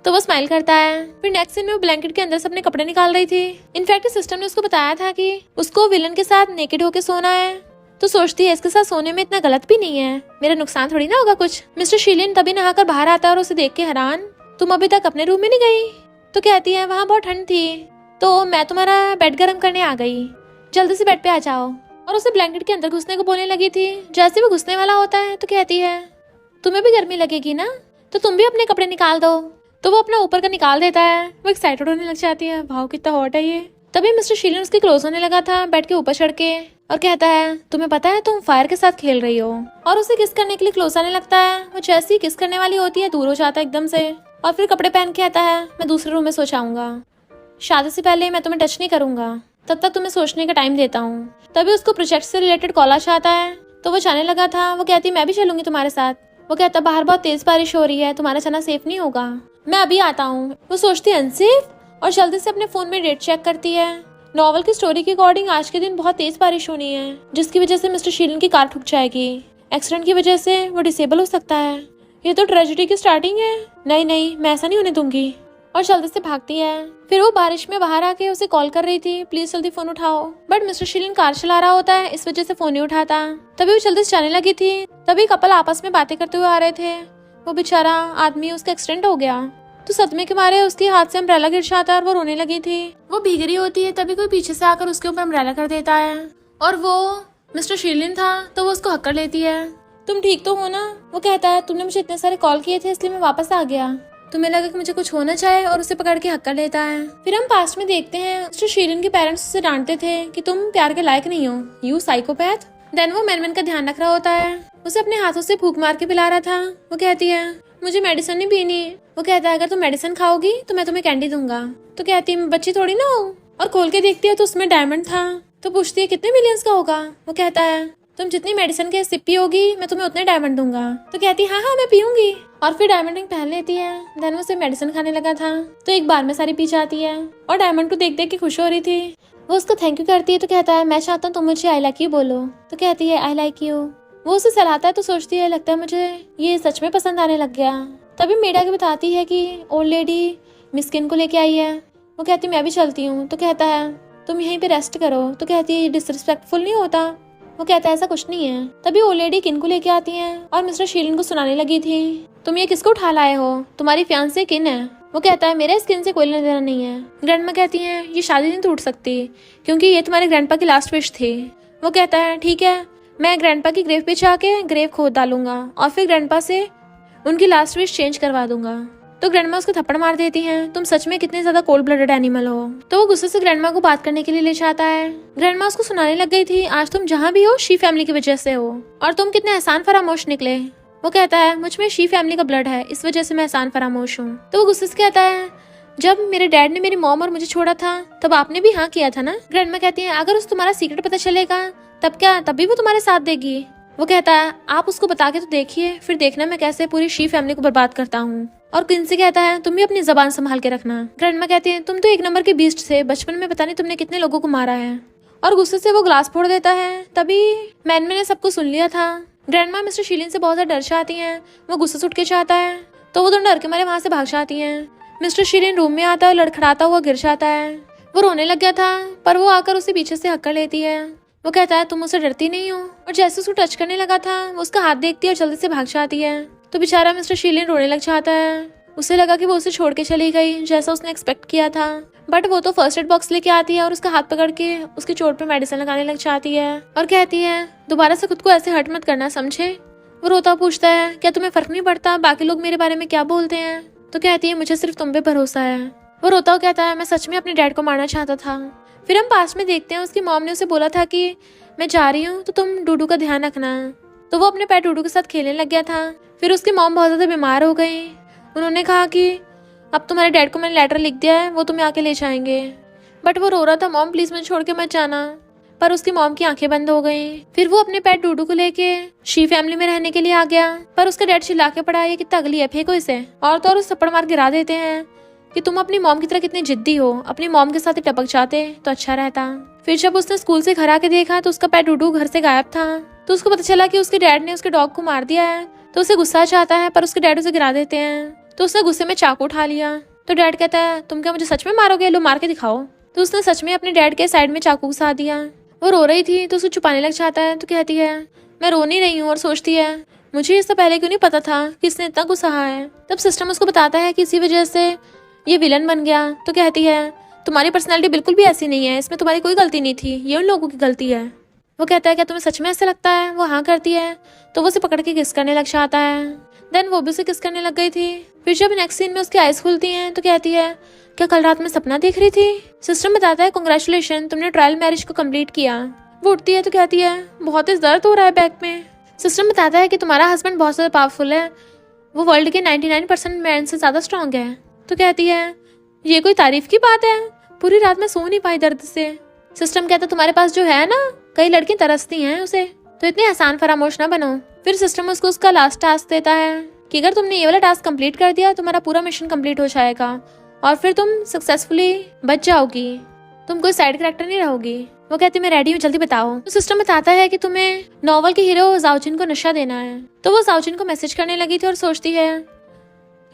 तो वो स्माइल करता है। फिर नेक्स्ट सीन में वो ब्लैंकेट के अंदर से अपने कपड़े निकाल रही थी। इनफैक्ट सिस्टम ने उसको बताया था कि उसको विलन के साथ नेकेड होके सोना है। तो सोचती है इसके साथ सोने में इतना गलत भी नहीं है, मेरा नुकसान थोड़ी ना होगा कुछ। मिस्टर शीलिन तभी नहाकर बाहर आता है और उसे देख के हैरान, तुम अभी तक अपने रूम में नहीं गई? तो कहती है वहाँ बहुत ठंड थी तो मैं तुम्हारा बेड गर्म करने आ गई, जल्दी से बेड पे आ जाओ। और उसे ब्लैंकेट के अंदर घुसने को बोलने लगी थी। जैसे वो घुसने वाला होता है तो कहती है तुम्हें भी गर्मी लगेगी ना, तो तुम भी अपने कपड़े निकाल दो। तो वो अपना ऊपर का निकाल देता है। वो एक्साइटेड होने लग जाती है, भाव कितना हॉट है ये। तभी मिस्टर शीलिन उसके क्लोज होने लगा था बेड के ऊपर चढ़ के, और कहता है तुम्हें पता है तुम फायर के साथ खेल रही हो, और उसे किस करने के लिए क्लोज आने लगता है। वो जैसे ही किस करने वाली होती है दूर हो जाता है एकदम से, और फिर कपड़े पहन के आता है मैं दूसरे रूम में सो जाऊंगा। शादी से पहले मैं तुम्हें टच नहीं करूंगा, तब तक तुम्हें सोचने का टाइम देता हूँ। तभी उसको प्रोजेक्ट से रिलेटेड कॉल आता है, तो वो जाने लगा था। वो कहती मैं भी चलूंगी तुम्हारे साथ। वो कहता बाहर बहुत तेज बारिश हो रही है, तुम्हारा जाना सेफ नहीं होगा, मैं अभी आता हूँ। वो सोचती है अनसेफ और जल्दी से अपने फोन में डेट चेक करती है। नॉवल की स्टोरी के अकॉर्डिंग आज के दिन बहुत तेज बारिश होनी है, जिसकी वजह से मिस्टर शीलन की कार ठुक जाएगी। एक्सीडेंट की वजह से वो डिसेबल हो सकता है। ये तो ट्रेजेडी की स्टार्टिंग है। नहीं, मैं ऐसा नहीं होने दूंगी। और जल्दी से भागती है। फिर वो बारिश में बाहर आके उसे कॉल कर रही थी, प्लीज जल्दी फोन उठाओ। बट मिस्टर शीलन कार चला रहा होता है, इस वजह से फोन नहीं उठाता। तभी वो जल्दी से जाने लगी थी। तभी कपल आपस में बातें करते हुए आ रहे थे। वो बेचारा आदमी, उसका एक्सीडेंट हो गया, तो सदमे के मारे उसके हाथ से अम्ब्रेला गिर जाता है और वो रोने लगी थी। वो भीग रही होती है, तभी कोई पीछे से आकर उसके ऊपर अम्ब्रेला कर देता है और वो मिस्टर शीलन था, तो वो उसको हक कर लेती है। तुम ठीक तो हो ना? वो कहता है तुमने मुझे इतने सारे कॉल किए थे इसलिए मैं वापस आ गया। तुम्हें लगा कि मुझे कुछ होना चाहे और उसे पकड़ के हक कर लेता है। फिर हम पास्ट में देखते हैं मिस्टर शीलन के पेरेंट्स उसे डांटते थे कि तुम प्यार के लायक नहीं हो, यू साइकोपैथ। देन वो मैनमैन का ध्यान रख रहा होता है, उसे अपने हाथों से फूंक मार के पिला रहा था। वो कहती है मुझे मेडिसिन नहीं पीनी। वो कहता है अगर तुम मेडिसिन खाओगी तो मैं तुम्हें कैंडी दूंगा। तो कहती है मैं बच्ची थोड़ी ना हूँ। और खोल के देखती है तो उसमें डायमंड था। तो पूछती है कितने मिलियंस का होगा। वो कहता है तुम जितनी मेडिसिन के सिप पियोगी मैं तुम्हें उतने डायमंड दूंगा। तो कहती है हाँ मैं पीऊंगी। और फिर डायमंड रिंग पहन लेती है। देन वो उसे मेडिसिन खाने लगा था, तो एक बार में सारी पी जाती है और डायमंड को देख देख के खुश हो रही थी। वो उसको थैंक यू करती है, तो कहता है मैं चाहता हूँ तुम मुझे आई लाइक यू बोलो। तो कहती है आई लाइक यू। वो उसे सहलाता है तो सोचती है लगता है मुझे ये सच में पसंद आने लग गया। तभी मेड आके बताती है कि ओल्ड लेडी मिस्किन को लेके आई है। वो कहती मैं भी चलती हूँ। तो कहता है तुम यहीं पे रेस्ट करो। तो कहती है ये डिसरिस्पेक्टफुल नहीं होता। वो कहता है ऐसा कुछ नहीं है। तभी ओल्ड लेडी किन को लेके आती है और मिस्टर शीलन को सुनाने लगी थी तुम ये किसको उठा लाए हो, तुम्हारी फियांसे किन है। वो कहता है मेरे स्किन से कोई लेना देना नहीं है। ग्रैंडमा कहती है ये शादी नहीं टूट सकती क्योंकि ये तुम्हारे ग्रैंडपा की लास्ट विश थी। वो कहता है ठीक है, मैं ग्रैंडपा की ग्रेव पे जाके ग्रेव खोद डालूंगा और फिर ग्रैंडपा से उनकी लास्ट विश चेंज करवा दूंगा। तो ग्रैंडमा उसको थप्पड़ मार देती हैं, तुम सच में कितने ज्यादा कोल्ड ब्लडेड एनिमल हो। तो वो गुस्से से ग्रैंडमा को बात करने के लिए ले जाता है। ग्रैंडमा उसको सुनाने लग गई थी आज तुम जहाँ भी हो शी फैमिली की वजह से हो और तुम कितने एहसान फरामोश निकले। वो कहता है मुझ में शी फैमिली का ब्लड है, इस वजह से मैं एहसान फरामोश हूँ। तो वो गुस्से से कहता है जब मेरे डैड ने मेरी मॉम और मुझे छोड़ा था तब आपने भी हाँ किया था ना। ग्रैंडमा कहती है अगर उस तुम्हारा सीक्रेट पता चलेगा तब क्या, तब भी वो तुम्हारे साथ देगी। वो कहता है आप उसको बता के तो देखिए, फिर देखना मैं कैसे पूरी शी फैमिली को बर्बाद करता हूँ। और किन से कहता है तुम भी अपनी जबान संभाल के रखना। ग्रैंडमा कहती है तुम तो एक नंबर के बीस्ट थे, बचपन में पता नहीं तुमने कितने लोगों को मारा है। और गुस्से से वो ग्लास फोड़ देता है। तभी मैनमैन ने सबको सुन लिया था। ग्रैंडमा मिस्टर शीलन से बहुत ज्यादा डर जाती हैं। वो गुस्से से उठ के जाता है तो वो दोनों डर के मारे वहां से भाग जाती हैं। मिस्टर शीलन रूम में आता है और लड़खड़ाता हुआ गिर जाता है। वो रोने लग गया था पर वो आकर उसे पीछे से हक्कर लेती है। वो कहता है तुम मुझसे डरती नहीं हो। और जैसे उसको टच करने लगा था वो उसका हाथ देखती है और जल्दी से भाग जाती है। तो बेचारा मिस्टर शीलन रोने लग जाता है। उसे लगा कि वो उसे छोड़ के चली गई जैसा उसने एक्सपेक्ट किया था। बट वो तो फर्स्ट एड बॉक्स लेके आती है और उसका हाथ पकड़ के उसकी चोट पे मेडिसिन लगाने लग जाती है और कहती है दोबारा से खुद को ऐसे हर्ट मत करना, समझे। वो रोता पूछता है क्या तुम्हें फर्क नहीं पड़ता बाकी लोग मेरे बारे में क्या बोलते हैं। तो कहती है मुझे सिर्फ तुम पे भरोसा है। वो रोता हुआ कहता है मैं सच में अपने डैड को मारना चाहता था। फिर हम पास में देखते हैं उसकी मॉम ने उसे बोला था कि मैं जा रही हूँ तो तुम डूडू का ध्यान रखना। तो वो अपने पेट डूडू के साथ खेलने लग गया था। फिर उसकी मॉम बहुत ज्यादा बीमार हो गई। उन्होंने कहा कि अब तुम्हारे डैड को मैंने लेटर लिख दिया है, वो तुम्हें आके ले जाएंगे। बट वो रो रहा था मॉम प्लीज मुझे छोड़ के मत जाना। पर उसकी मॉम की आंखें बंद हो गई। फिर वो अपने पेट डूडू को लेके शी फैमिली में रहने के लिए आ गया। पर उसका डैड चिल्ला के पड़ा ये कितना अगली है, फेंको इसे। और तो और उस थप्पड़ मार गिरा देते हैं कि तुम अपनी मॉम की तरह कितनी जिद्दी हो, अपनी मॉम के साथ ही टपक जाते तो अच्छा रहता। फिर जब उसने स्कूल से घर आके देखा तो उसका पेट डूडू घर से गायब था। तो उसको पता चला कि उसके डैड ने उसके डॉग को मार दिया है। तो उसे गुस्सा चाहता है पर उसके डैड उसे गिरा देते हैं। तो उसने गुस्से में चाकू उठा लिया। तो डैड कहता है तुम क्या मुझे सच में मारोगे, लो मार के दिखाओ। तो उसने सच में अपने डैड के साइड में चाकू घुसा दिया। वो रो रही थी तो उसको छुपाने लग जाता है। तो कहती है मैं रो नहीं रही हूँ और सोचती है मुझे इससे पहले क्यों नहीं पता था कि इसने इतना गुस्सा है। तब सिस्टम उसको बताता है कि इसी वजह से ये विलन बन गया। तो कहती है तुम्हारी पर्सनैलिटी बिल्कुल भी ऐसी नहीं है, इसमें तुम्हारी कोई गलती नहीं थी, ये उन लोगों की गलती है। वो कहता है क्या तुम्हें सच में ऐसा लगता है। वो हाँ करती है। तो वो उसे पकड़ के किस करने लग जाता है। देन वो भी उसे किस करने लग गई थी। फिर जब नेक्स्ट सीन में उसकी आईज खुलती हैं तो कहती है क्या कल रात में सपना देख रही थी। सिस्टम बताता है कांग्रेचुलेशन तुमने ट्रायल मैरिज को कंप्लीट किया। वो उठती है तो कहती है बहुत ही दर्द हो रहा है बैक में। सिस्टम बताता है कि तुम्हारा हस्बैंड बहुत ज्यादा पावरफुल है, वो वर्ल्ड के 99% मैन से ज्यादा स्ट्रॉन्ग है। तो कहती है ये कोई तारीफ की बात है, पूरी रात में सो नहीं पाई दर्द से। सिस्टम कहता तुम्हारे पास जो है ना, कई लड़की तरसती हैं उसे, तो इतने आसान फरामोश ना बनो। फिर सिस्टम उसको उसका लास्ट टास्क देता है कि अगर तुमने ये वाला टास्क कंप्लीट कर दिया तुम्हारा पूरा मिशन कंप्लीट हो जाएगा और फिर तुम सक्सेसफुली बच जाओगी, तुम कोई साइड कैरेक्टर नहीं रहोगी। वो कहती मैं रेडी हूँ, जल्दी बताओ। तो सिस्टम बताता है कि तुम्हें नॉवल के हीरो जाओजिन को नशा देना है। तो वो जाओजिन को मैसेज करने लगी थी और सोचती है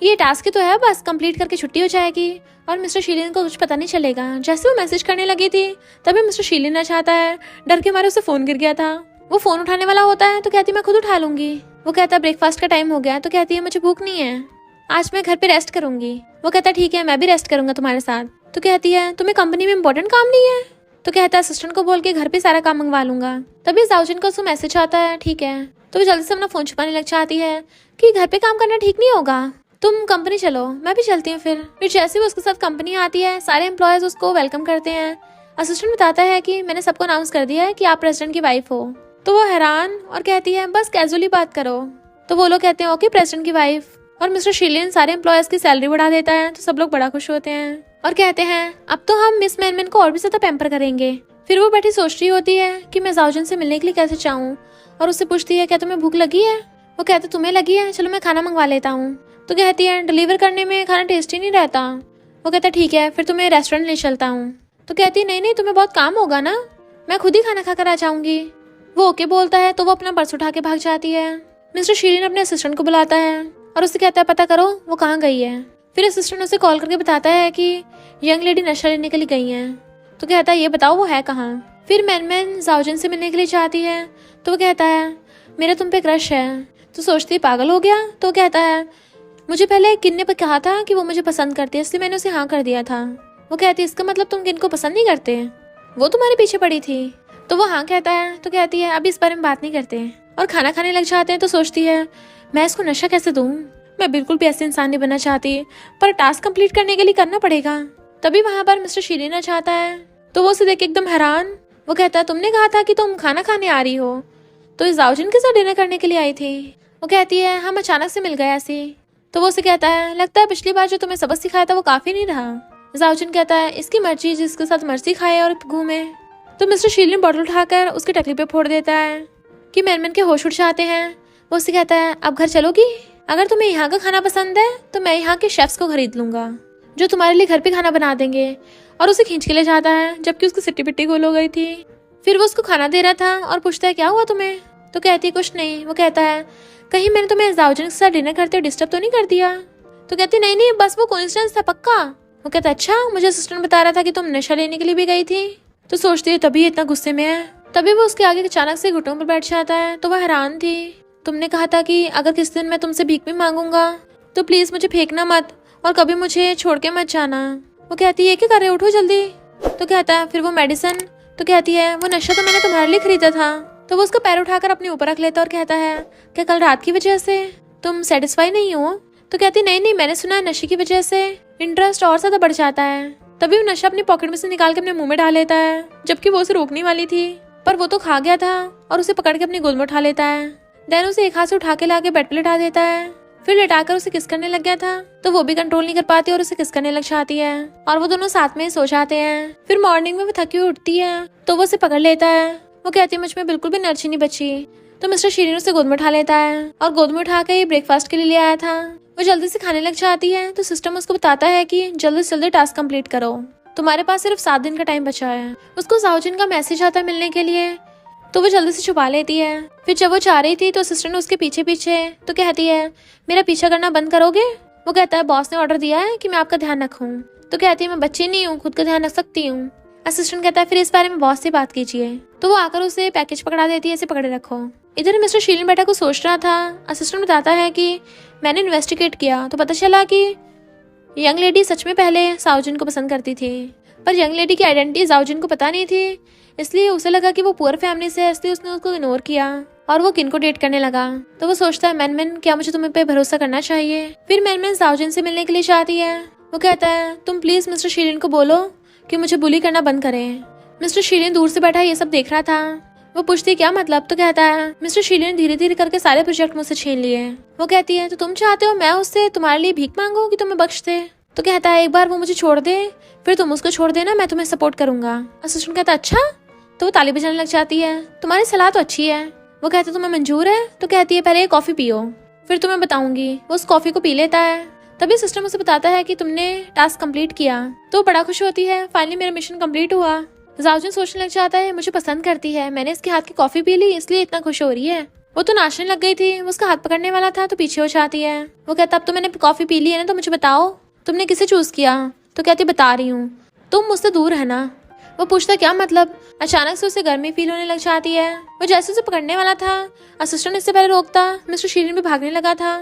ये टास्क ही तो है, बस कंप्लीट करके छुट्टी हो जाएगी और मिस्टर शीलिन को कुछ पता नहीं चलेगा। जैसे वो मैसेज करने लगी थी तभी मिस्टर शीलिन आ जाता है। डर के मारे उसे फोन गिर गया था। वो फोन उठाने वाला होता है तो कहती मैं खुद उठा लूंगी। वो कहता ब्रेकफास्ट का टाइम हो गया। तो कहती है मुझे भूख नहीं है, आज मैं घर पे रेस्ट करूंगी। वो कहता ठीक है, मैं भी रेस्ट करूंगा तुम्हारे साथ। तो कहती है तुम्हें कंपनी में इंपॉर्टेंट काम नहीं है? तो कहता है असिस्टेंट को बोल के घर पे सारा काम मंगवा लूंगा। तभी जाओजिन को उसको मैसेज आता है ठीक है। तो वो जल्दी से अपना फोन छुपाने लग जाती है कि घर पे काम करना ठीक नहीं होगा, तुम कंपनी चलो, मैं भी चलती हूँ। फिर जैसे वो उसके साथ कंपनी आती है सारे एम्प्लॉयज उसको वेलकम करते हैं। असिस्टेंट बताता है कि मैंने सबको अनाउंस कर दिया है कि आप प्रेसिडेंट की वाइफ हो। तो वो हैरान और कहती है बस कैजुअली बात करो। तो वो लोग कहते हैं ओके प्रेसिडेंट की वाइफ। और मिस्टर शीलिन सारे एम्प्लॉयज की सैलरी बढ़ा देता है तो सब लोग बड़ा खुश होते हैं और कहते हैं अब तो हम मिस मैनमैन को और भी ज्यादा पैम्पर करेंगे। फिर वो बैठी सोच रही होती है कि मैं जाओजिन से मिलने के लिए कैसे चाहूँ और उससे पूछती है क्या तुम्हें भूख लगी है? वो कहते तुम्हें लगी है, चलो मैं खाना मंगवा लेता हूँ। तो कहती है डिलीवर करने में खाना टेस्टी नहीं रहता। वो कहता ठीक है फिर तुम्हें रेस्टोरेंट ले चलता हूँ। तो कहती नहीं नहीं तुम्हें बहुत काम होगा ना, मैं खुद ही खाना खाकर आ जाऊंगी। वो ओके बोलता है तो वो अपना पर्स उठा के भाग जाती है। मिस्टर शीलिन अपने असिस्टेंट को बुलाता है और उससे कहता है पता करो वो कहाँ गई है। फिर असिस्टेंट उसे कॉल करके बताता है कि यंग लेडी नशा लेने के लिए गई है। तो कहता है ये बताओ वो है कहाँ। फिर मैनमैन जाओजिन से मिलने के लिए चाहती है तो वो कहता है मेरा तुम पे क्रश है। तो सोचती है पागल हो गया। तो कहता है मुझे पहले किन ने कहा था कि वो मुझे पसंद करती है इसलिए मैंने उसे हाँ कर दिया था। वो कहती है इसका मतलब तुम किन को पसंद नहीं करते, वो तुम्हारे पीछे पड़ी थी। तो वो हाँ कहता है। तो कहती है अभी इस बारे में बात नहीं करते और खाना खाने लग जाते हैं। तो सोचती है मैं इसको नशा कैसे दूं, मैं बिल्कुल भी ऐसे इंसान नहीं बनना चाहती पर टास्क कंप्लीट करने के लिए करना पड़ेगा। तभी वहां पर मिस्टर शीलिन आ जाता है तो वो उसे देख एकदम हैरान। वो कहता है तुमने कहा था कि तुम खाना खाने आ रही हो, तो इस जाओजिन के साथ डिनर करने के लिए आई थी। वो कहती है हम अचानक से मिल गए ऐसे। तो वो उसे कहता है लगता है पिछली बार जो तुम्हें सबक सिखाया था वो काफी नहीं रहा। जाओजिन कहता है इसकी मर्जी, जिसके साथ मर्जी खाए और घूमे। तो मिस्टर शीलिन बॉटल उठाकर उसकी टकली पे फोड़ देता है कि मैनमैन के होश उड़ जाते हैं। वो उससे कहता है अब घर चलोगी? अगर तुम्हें यहाँ का खाना पसंद है तो मैं यहाँ के शेफ्स को खरीद लूंगा जो तुम्हारे लिए घर पे खाना बना देंगे। और उसे खींच के ले जाता है जबकि उसकी सिट्टी पिट्टी गोल हो गई थी। फिर वो उसको खाना दे रहा था और पूछता है क्या हुआ तुम्हें? तो कहती है कुछ नहीं। वो कहता है कहीं मैंने तुम्हें जाओजिन के साथ डिनर करते हुए डिस्टर्ब तो नहीं कर दिया? तो कहती नहीं नहीं बस वो कोइंसिडेंस था पक्का। वो कहता अच्छा, मुझे असिस्टेंट बता रहा था कि तुम नशा लेने के लिए भी गई थी। तो सोचती है तभी इतना गुस्से में है। तभी वो उसके आगे अचानक से घुटनों पर बैठ जाता है। तो वह हैरान थी। तुमने कहा था कि अगर किसी दिन मैं तुमसे भीख भी मांगूंगा तो प्लीज मुझे फेंकना मत और कभी मुझे छोड़ के मत जाना। वो कहती है क्या कर रहे हो, उठो जल्दी। तो कहता है फिर वो मेडिसिन। तो कहती है वो नशा तो मैंने तुम्हारे लिए खरीदा था। तो वो उसका पैर उठाकर अपने ऊपर रख लेता और कहता है क्या कल रात की वजह से तुम सेटिस्फाई नहीं हो? तो कहती नहीं नहीं मैंने सुना है नशे की वजह से इंटरेस्ट और ज्यादा बढ़ जाता है। तभी वो नशा अपनी पॉकेट में से निकाल के अपने मुंह में डाल लेता है जबकि वो उसे रोकने वाली थी पर वो तो खा गया था और उसे पकड़ के अपनी गोद में उठा लेता है। देन उसे एक हाथ से उठा के लाके बेड पे लिटा देता है। फिर लिटाकर उसे किस करने लग गया था तो वो भी कंट्रोल नहीं कर पाती और उसे किस करने लग जाती है और वो दोनों साथ में सो जाते हैं। फिर मॉर्निंग में वो थकी हुई उठती है तो वो उसे पकड़ लेता है। वो कहती है मुझ में बिल्कुल भी एनर्जी नहीं बची। तो मिस्टर शीलिन उसे गोद में उठा लेता है और गोद में उठा के ब्रेकफास्ट के लिए ले आया था। वो जल्दी से खाने लग जाती है तो सिस्टम उसको बताता है कि जल्दी से जल्दी टास्क कंप्लीट करो, तुम्हारे पास सिर्फ 7 दिन का टाइम बचा है। उसको जाओजिन का मैसेज आता है मिलने के लिए तो वो जल्दी से छुपा लेती है। फिर जब वो जा रही थी तो असिस्टेंट उसके पीछे पीछे तो कहती है मेरा पीछा करना बंद करोगे? वो कहता है बॉस ने ऑर्डर दिया है कि मैं आपका ध्यान रखूं। तो कहती है मैं बच्ची नहीं हूँ, खुद का ध्यान रख सकती हूँ। असिस्टेंट कहता है फिर इस बारे में बॉस से बात कीजिए। तो वो आकर उसे पैकेज पकड़ा देती है, इसे पकड़े रखो। इधर मिस्टर शीलिन बैठा कुछ सोच रहा था। असिस्टेंट बताता है कि मैंने इन्वेस्टिगेट किया तो पता चला कि यंग लेडी सच में पहले जाओजिन को पसंद करती थी पर यंग लेडी की आइडेंटिटी जाओजिन को पता नहीं थी, इसलिए उसे लगा कि वो पुअर फैमिली से है, इसलिए उसने उसको इग्नोर किया और वो किन को डेट करने लगा। तो वो सोचता है मैनमैन क्या मुझे तुम्हें पे भरोसा करना चाहिए। फिर मैनमैन जाओजिन से मिलने के लिए चाहती है। वो कहता है तुम प्लीज मिस्टर शीलिन को बोलो कि मुझे बुली करना बंद करें। मिस्टर शीलिन दूर से बैठा ये सब देख रहा था। वो पूछती क्या मतलब? तो कहता है मिस्टर शीलिन धीरे धीरे करके सारे प्रोजेक्ट मुझसे छीन लिए। वो कहती है तो तुम चाहते हो मैं उससे तुम्हारे लिए भीख मांगू कि तुम्हें बख्श दे? तो कहता है एक बार वो मुझे छोड़ दे, फिर तुम उसको छोड़ देना, मैं तुम्हें सपोर्ट करूंगा। असिस्टेंट कहता है अच्छा। तो वो ताली बजाने लग जाती है, तुम्हारी सलाह तो अच्छी है। वो कहता है तुम्हें मंजूर है? तो कहती है पहले कॉफी पियो, फिर तुम्हें बताऊंगी। वो उस कॉफी को पी लेता है। तभी सिस्टम उसे बताता है कि तुमने टास्क कंप्लीट किया। तो बड़ा खुश होती है, फाइनली मेरा मिशन कंप्लीट हुआ। जाओजिन सोचने लग जाता है मुझे पसंद करती है, मैंने इसके हाथ की कॉफी पी ली इसलिए इतना खुश हो रही है। वो तो नाचने लग गई थी, वो उसका हाथ पकड़ने वाला था तो पीछे हो जाती है। वो कहता अब तो मैंने कॉफी पी ली है ना, तो मुझे बताओ तुमने किसे चूज किया? तो कहती बता रही हूँ, तुम मुझसे दूर है ना। वो पूछता क्या मतलब? अचानक से उसे गर्मी फील होने लग जाती है। वो जैसे उसे पकड़ने वाला था, असिस्टेंट इससे पहले रोकता, मिस्टर शीलिन भी भागने लगा था,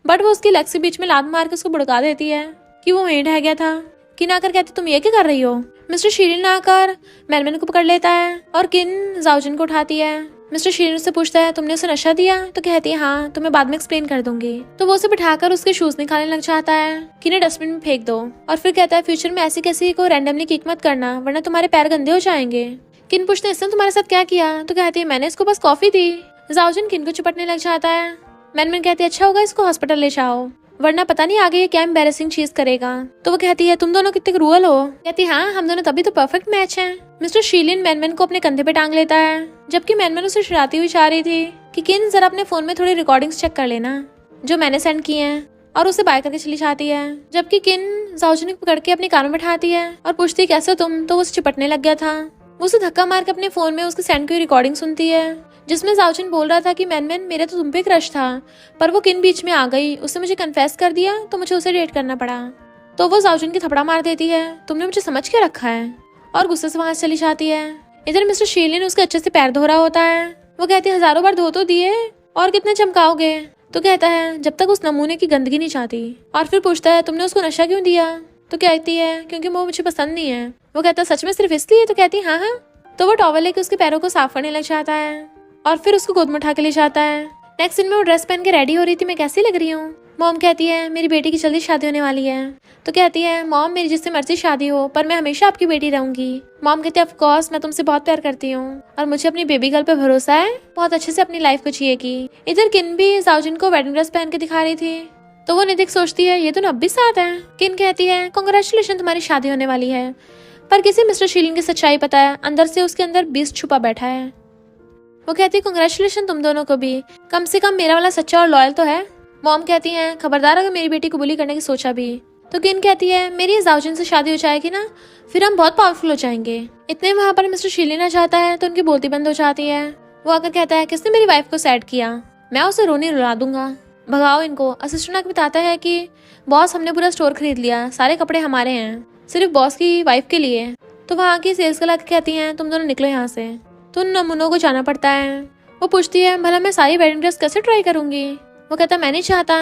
बट वो उसकी लेग से बीच में लात मार के उसको भड़का देती है कि वो वहीं ढह गया था। किन आकर कहती तुम ये क्या कर रही हो? मिस्टर शीलिन आकर मैनमैन को पकड़ लेता है और किन जाओजिन को उठाती है। मिस्टर शीलिन से पूछता है तुमने उसे नशा दिया? तो कहती है हाँ, तो मैं बाद में एक्सप्लेन कर दूंगी। तो वो उसे बिठाकर उसके शूज निकालने लग जाता है कि इन्हें डस्टबिन में फेंक दो, और फिर कहता है फ्यूचर में ऐसी किसी को रैंडमली किक मत करना वरना तुम्हारे पैर गंदे हो जाएंगे। किन पूछते हैं इसने तुम्हारे साथ क्या किया? तो कहती है मैंने इसको बस कॉफी दी। जाओजिन किन को चिपटने लग जाता है। मैनमैन कहती है अच्छा होगा इसको हॉस्पिटल ले जाओ, वरना पता नहीं आगे ये क्या एम्बैरेसिंग चीज करेगा। तो वो कहती है तुम दोनों कितने क्रूअल हो। कहती है हाँ, हम दोनों तभी तो परफेक्ट मैच हैं। मिस्टर शीलिन मैनमैन को अपने कंधे पे टांग लेता है, जबकि मैनमैन उसे चिढ़ाती हुई चाह रही थी कि किन जरा अपने फोन में थोड़ी रिकॉर्डिंग्स चेक कर लेना जो मैंने सेंड की हैं, और उसे बाय करके चली जाती है। जबकि किन जाओजिन को पकड़ के अपने कान में बैठाती है और पूछती कैसे तुम, तो वो उसे चिपटने लग गया था। वो उसे धक्का मार के अपने फोन में उसके सेंड की रिकॉर्डिंग सुनती है जिसमें जाओजिन बोल रहा था कि मैनमैन मेरा तो तुम पे क्रश था, पर वो किन बीच में आ गई, उसने मुझे कन्फेस कर दिया तो मुझे उसे डेट करना पड़ा। तो वो जाओजिन की थपड़ा मार देती है, तुमने मुझे समझ के रखा है, और गुस्से से वहां से चली जाती है। इधर मिस्टर शीलिन उसके अच्छे से पैर धो रहा होता है। वो कहती है हजारों बार धो तो दिए, और कितने चमकाओगे? तो कहता है जब तक उस नमूने की गंदगी नहीं जाती। और फिर पूछता है तुमने उसको नशा क्यों दिया? तो कहती है क्योंकि वो मुझे पसंद नहीं है। वो कहता है सच में सिर्फ इसलिए? तो कहती है हाँ हाँ। तो वो टॉवल लेके उसके पैरों को साफ करने लग जाता है और फिर उसको गोद में उठा के ले जाता है। नेक्स्ट सीन में वो ड्रेस पहन के रेडी हो रही थी, मैं कैसी लग रही हूँ? मॉम कहती है मेरी बेटी की जल्दी शादी होने वाली है। तो कहती है मॉम मेरी जिससे मर्जी शादी हो, पर मैं हमेशा आपकी बेटी रहूंगी। मॉम कहती है ऑफ कोर्स, मैं तुमसे बहुत प्यार करती हूँ और मुझे अपनी बेबी गर्ल पे भरोसा है, बहुत अच्छे से अपनी लाइफ को जिएगी। इधर किन भी जाओजिन को वेडिंग ड्रेस पहन के दिखा रही थी, तो वो निधिक सोचती है ये तो 90 साथ है। किन कहती है कांग्रेचुलेशन तुम्हारी शादी होने वाली है, पर किसी मिस्टर शीलिन की सच्चाई पता है, अंदर से उसके अंदर 20 छुपा बैठा है। वो कहती है कांग्रेचुलेशन तुम दोनों को भी, कम से कम मेरा वाला सच्चा और लॉयल तो है। मॉम कहती है खबरदार अगर मेरी बेटी को बुली करने की सोचा भी। तो किन कहती है मेरी जाओजिन से शादी हो जाएगी ना, फिर हम बहुत पावरफुल हो जाएंगे। इतने वहां पर मिस्टर शीलिन आ जाता है तो उनकी बोलती बंद हो जाती है। वो आकर कहता है किसने मेरी वाइफ को सैड किया, मैं उसे रोने रुला दूंगा, भगाओ इनको। असिस्टेंट आके बताता है कि बॉस हमने पूरा स्टोर खरीद लिया, सारे कपड़े हमारे हैं, सिर्फ बॉस की वाइफ के लिए। तो वहाँ की सेल्स गर्ल आके कहती हैं तुम दोनों निकलो यहाँ से। तो उन नमूनों को जाना पड़ता है। वो पूछती है भला मैं सारी वेडिंग ड्रेस कैसे ट्राई करूंगी? वो कहता मैं नहीं चाहता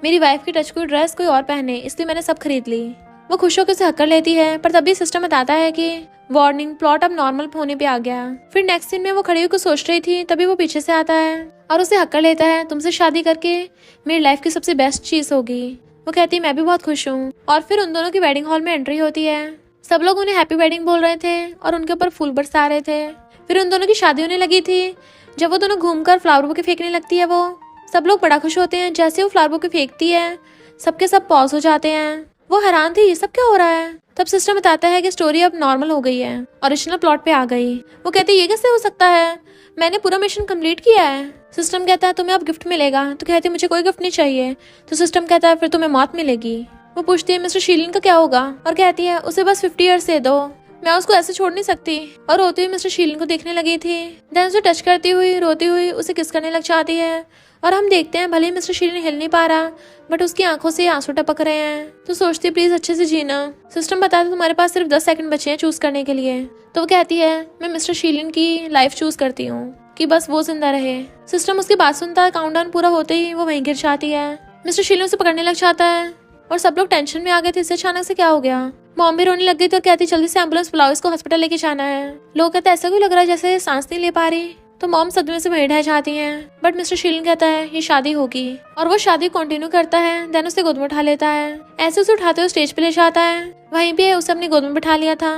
मेरी वाइफ की टच कोई ड्रेस कोई और पहने, इसलिए मैंने सब खरीद ली। वो खुश होकर उसे हक कर लेती है, पर तभी सिस्टम बताता है कि वार्निंग प्लॉट अब नॉर्मल होने पे आ गया। फिर नेक्स्ट सीन में वो खड़ी होकर सोच रही थी, तभी वो पीछे से आता है और उसे हक कर लेता है तुमसे शादी करके मेरी लाइफ की सबसे बेस्ट चीज होगी। वो कहती है मैं भी बहुत खुश हूँ। और फिर उन दोनों की वेडिंग हॉल में एंट्री होती है। सब लोग उन्हें हैप्पी वेडिंग बोल रहे थे और उनके ऊपर फूल बरसा रहे थे। फिर उन दोनों की शादी होने लगी थी। जब वो दोनों घूमकर फ्लावर बुके फेंकने लगती है, वो सब लोग बड़ा खुश होते हैं। जैसे वो फ्लावर बुके फेंकती है सबके सब पॉज हो जाते हैं। वो हैरान थी ये सब क्या हो रहा है। तब सिस्टम बताता है कि स्टोरी अब नॉर्मल हो गई है, ओरिजिनल प्लॉट पे आ गई। वो कहती है ये कैसे हो सकता है, मैंने पूरा मिशन कंप्लीट किया है। सिस्टम कहता है तुम्हें अब गिफ्ट मिलेगा। तो कहती है मुझे कोई गिफ्ट नहीं चाहिए। तो सिस्टम कहता है फिर तुम्हें मौत मिलेगी। वो पूछती है मिस्टर शीलिन का क्या होगा, और कहती है उसे बस 50 ईयर्स दे दो, मैं उसको ऐसे छोड़ नहीं सकती। और रोती हुई मिस्टर शीलिन को देखने लगी थी। देन उसे टच करती हुई रोती हुई उसे किस करने लग जाती है। और हम देखते हैं भले ही मिस्टर शीलिन हिल नहीं पा रहा, बट उसकी आंखों से आंसू टपक रहे हैं। तो सोचती है प्लीज अच्छे से जीना। सिस्टम बताता तुम्हारे पास सिर्फ 10 सेकंड बचे हैं चूज करने के लिए। तो वो कहती है मैं मिस्टर शीलिन की लाइफ चूज करती हूँ कि बस वो जिंदा रहे। सिस्टम उसकी बात सुनता है। काउंटडाउन पूरा होते ही वो वहीं गिर जाती है। मिस्टर शीलिन उसे पकड़ने लग जाता है और सब लोग टेंशन में आ गए थे इससे अचानक से क्या हो गया। मॉम भी रोने लग गई तो कहती जल्दी से एम्बुलेंस बुलाओ, इसको हॉस्पिटल लेके जाना है। लोग कहते ऐसा क्यों लग रहा है जैसे सांस नहीं ले पा रही। तो मॉम सदमे से वहीं ढह जाती हैं। बट मिस्टर शीलिन कहता है ये शादी होगी, और वो शादी कंटिन्यू करता है। देन उसे गोद में उठा लेता है। ऐसे उसे उठाते हुए स्टेज पे ले जाता है। वहीं पे उसे अपनी गोद में बिठा लिया था।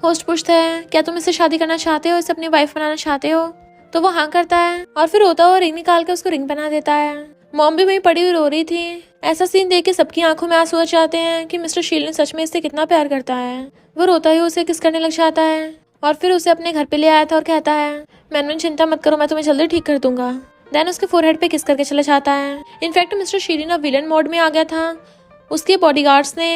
होस्ट पूछता है क्या तुम इससे शादी करना चाहते हो, इसे अपनी वाइफ बनाना चाहते हो? तो वो हाँ करता है और फिर रोता हुआ रिंग निकाल के उसको रिंग बना देता है। मॉम भी वहीं पड़ी हुई रो रही थी। ऐसा सीन देख के सबकी आंखों में आंसू आ जाते हैं कि मिस्टर शीलन सच में इससे कितना प्यार करता है। वो रोता ही उसे किस करने लग जाता है और फिर उसे अपने घर पे ले आया था और कहता है मैनन चिंता मत करो, मैं तुम्हें जल्दी ठीक कर दूंगा। देन उसके फोरहेड पे किस करके चला जाता है। इनफैक्ट मिस्टर शीलन अब विलन मोड में आ गया था। उसके बॉडीगार्ड्स ने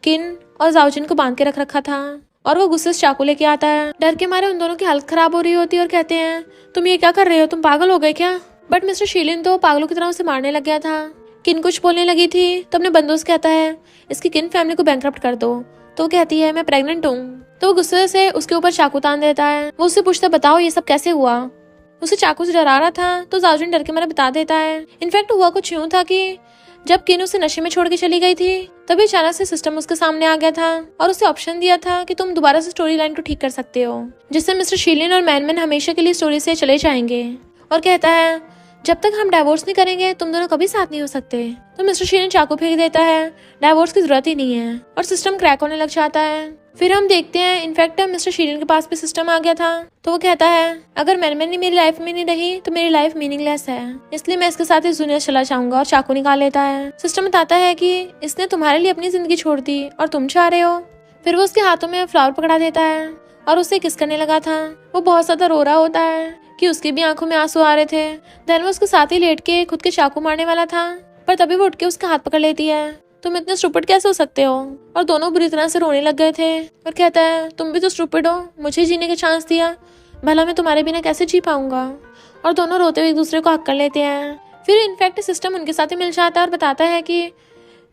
किन और जाओजिन को बांध के रख रखा था और वो गुस्से से चाकू लेके आता है। डर के मारे उन दोनों की हालत खराब हो रही होती है और कहते हैं तुम ये क्या कर रहे हो, तुम पागल हो गए क्या। बट मिस्टर शीलन तो पागलों की तरह उसे मारने लग गया था। किन कुछ बोलने लगी थी तो अपने बंदों से कहता है इसकी किन फैमिली को बैंकरप्ट कर दो। तो वो कहती है मैं प्रेग्नेंट हूँ। तो वो गुस्से से उसके ऊपर चाकू तान देता है। वो उससे पूछता बताओ ये सब कैसे हुआ। उसे चाकू से डरा रहा था तो जाओजिन डर के मारे बता देता है। इनफैक्ट हुआ कुछ यूं था कि जब किन उसे नशे में छोड़ के चली गई थी तभी अचानक से सिस्टम उसके सामने आ गया था और उसे ऑप्शन दिया था कि तुम दोबारा से स्टोरी लाइन को ठीक कर सकते हो, जिससे मिस्टर शीलन और मैनमैन हमेशा के लिए स्टोरी से चले जाएंगे। और कहता है जब तक हम डाइवोर्स नहीं करेंगे तुम दोनों कभी साथ नहीं हो सकते। तो मिस्टर शीलन चाकू फेंक देता है, डाइवोर्स की जरूरत ही नहीं है और सिस्टम क्रैक होने लग जाता है। फिर हम देखते हैं इनफैक्ट मिस्टर शीलन के पास भी सिस्टम आ गया था। तो वो कहता है अगर मैनमैन मेरी लाइफ में नहीं रही तो मेरी लाइफ मीनिंगलेस है, इसलिए मैं इसके साथ इस दुनिया से चला जाऊंगा और चाकू निकाल लेता है। सिस्टम बताता है कि इसने तुम्हारे लिए अपनी जिंदगी छोड़ दी और तुम चाह रहे हो। फिर वो उसके हाथों में फ्लावर पकड़ा देता है और उसे किस करने लगा था। वो बहुत ज्यादा रो रहा होता है कि उसकी भी आंखों में आंसू आ रहे थे। देन वो उसके साथ ही लेट के खुद के चाकू मारने वाला था पर तभी वो उठ के उसका हाथ पकड़ लेती है। तुम इतने स्टूपिड कैसे हो सकते हो। और दोनों बुरी तरह से रोने लग गए थे और कहता है तुम भी तो स्टूपिड हो, मुझे जीने का चांस दिया, भला मैं तुम्हारे बिना कैसे जी पाऊंगा। और दोनों रोते हुए एक दूसरे को हक कर लेते हैं। फिर इनफैक्ट सिस्टम उनके साथ ही मिल जाता है और बताता है कि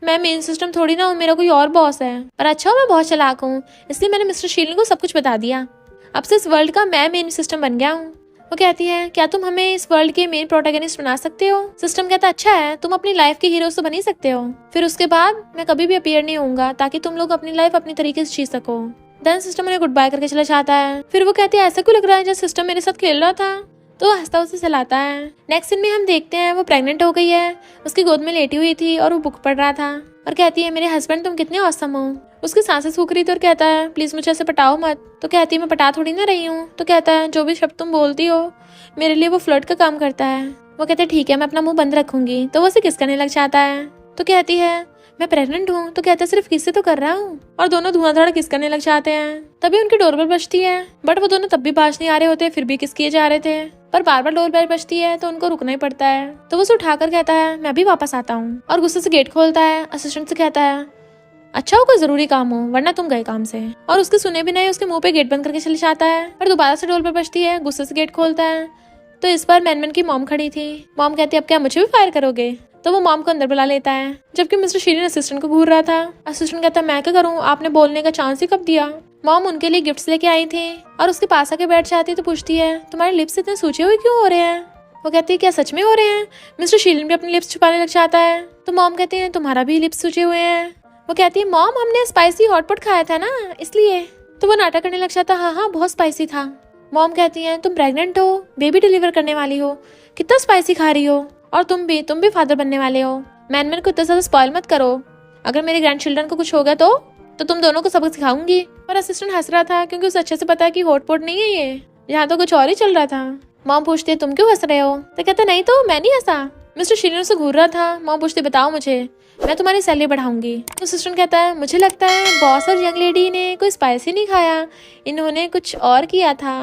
मैं मेन सिस्टम थोड़ी ना हूँ, मेरा कोई और बॉस है। पर अच्छा मैं बहुत चालाक हूँ, इसलिए मैंने मिस्टर शीलन को सब कुछ बता दिया। अब से इस वर्ल्ड का मैं मेन सिस्टम बन गया हूँ। वो कहती है क्या तुम हमें इस वर्ल्ड के मेन प्रोटैगनिस्ट बना सकते हो। सिस्टम कहता अच्छा है, तुम अपनी लाइफ के हीरो तो बन ही सकते हो। फिर उसके बाद मैं कभी भी अपीयर नहीं होऊंगा ताकि तुम लोग अपनी लाइफ अपनी तरीके से जी सको। देन सिस्टम उन्हें गुड बाय करके चला जाता है। फिर वो कहती है ऐसा क्यों लग रहा है जब सिस्टम मेरे साथ खेल रहा था। तो हंसता उसे चलाता है। नेक्स्ट सीन में हम देखते हैं वो प्रेग्नेंट हो गई है, उसकी गोद में लेटी हुई थी और वो बुक पढ़ रहा था और कहती है मेरे हस्बैंड तुम कितने औसम हो। उसकी सांसें सूख रही थी और कहता है प्लीज मुझे ऐसे पटाओ मत। तो कहती है मैं पटा थोड़ी ना रही हूँ। तो कहता है जो भी शब्द तुम बोलती हो मेरे लिए वो फ्लर्ट का काम करता है। वो कहते हैं ठीक है मैं अपना मुंह बंद रखूंगी। तो वो उसे किस करने लग जाता है। तो कहती है मैं प्रेग्नेंट हूँ। तो कहता है सिर्फ किससे तो कर रहा हूँ। और दोनों धुआंधाड़ किस करने लग जाते हैं। तभी उनकी डोरबेल बजती है बट वो दोनों तब भी बाज नहीं आ रहे होते, फिर भी किस किए जा रहे थे। पर बार बार डोरबेल बजती है तो उनको रुकना ही पड़ता है। तो वो उसे उठाकर कहता है मैं भी वापस आता हूँ और गुस्से से गेट खोलता है। असिस्टेंट से कहता है अच्छा हो कोई जरूरी काम हो वरना तुम गए काम से। और उसके सुने भी नहीं उसके मुंह पे गेट बंद करके चले जाता है। पर दोबारा से डोरबेल बजती है, गुस्से से गेट खोलता है। तो इस बार मैनमैन की मॉम खड़ी थी। मॉम कहती है अब क्या मुझे भी फायर करोगे। तो वो मॉम को अंदर बुला लेता है जबकि मिस्टर शीलन असिस्टेंट को घूर रहा था। असिस्टेंट कहता है मैं क्या करूँ, आपने बोलने का चांस ही कब दिया। मॉम उनके लिए गिफ्ट्स लेके आई थी और उसके पास आके बैठ जाती तो पूछती है तुम्हारे लिप्स इतने सूखे हुए क्यों हो रहे हैं। वो कहती है क्या सच में हो रहे हैं। मिस्टर शीलन भी अपने लिप्स छुपाने लग जाता है। तो मॉम कहती है तुम्हारा भी लिप्स सूखे हुए हैं। वो कहती है मॉम हमने स्पाइसी हॉटपॉट खाया था ना इसलिए। तो वो नाटक करने लग जाता हाँ बहुत स्पाइसी था। मॉम कहती है तुम प्रेग्नेंट हो, बेबी डिलीवर करने वाली हो, कितना स्पाइसी खा रही हो। और तुम भी फादर बनने वाले हो। मैनमैन को इतना ज्यादा स्पॉइल मत करो, अगर मेरे ग्रैंड चिल्ड्रन को कुछ हो गया तो तुम दोनों को सबक सिखाऊंगी। और असिस्टेंट हंस रहा था क्योंकि उसे अच्छे से पता है कि हॉटपॉट नहीं है ये, यहाँ तो कुछ और ही चल रहा था। मॉम पूछती है तुम क्यों हंस रहे हो। तो कहता नहीं तो मैं नहीं हंसा। मिस्टर शीलन से घूर रहा था। मॉम पूछती बताओ मुझे, मैं तुम्हारी सैलरी बढ़ाऊंगी। तो असिस्टेंट कहता है मुझे लगता है बॉस और यंग लेडी ने कोई स्पाइसी नहीं खाया, इन्होंने कुछ और किया था।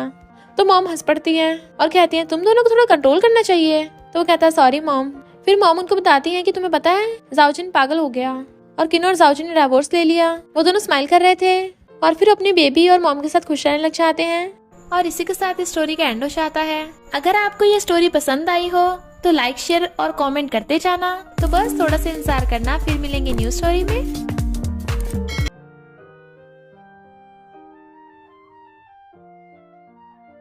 तो मॉम हंस पड़ती है और कहती है तुम दोनों को थोड़ा कंट्रोल करना चाहिए। तो वो कहता है सॉरी मॉम। फिर मॉम उनको बताती है कि तुम्हें पता है जाओजिन पागल हो गया और किन और जाओजिन ने डाइवोर्स ले लिया। वो दोनों स्माइल कर रहे थे और फिर अपनी बेबी और मॉम के साथ खुश रहने लग जाते हैं। और इसी के साथ इस स्टोरी का एंड हो जाता है। अगर आपको ये स्टोरी पसंद आई हो तो लाइक शेयर और कमेंट करते जाना। तो बस थोड़ा सा इंतजार करना, फिर मिलेंगे न्यू स्टोरी में।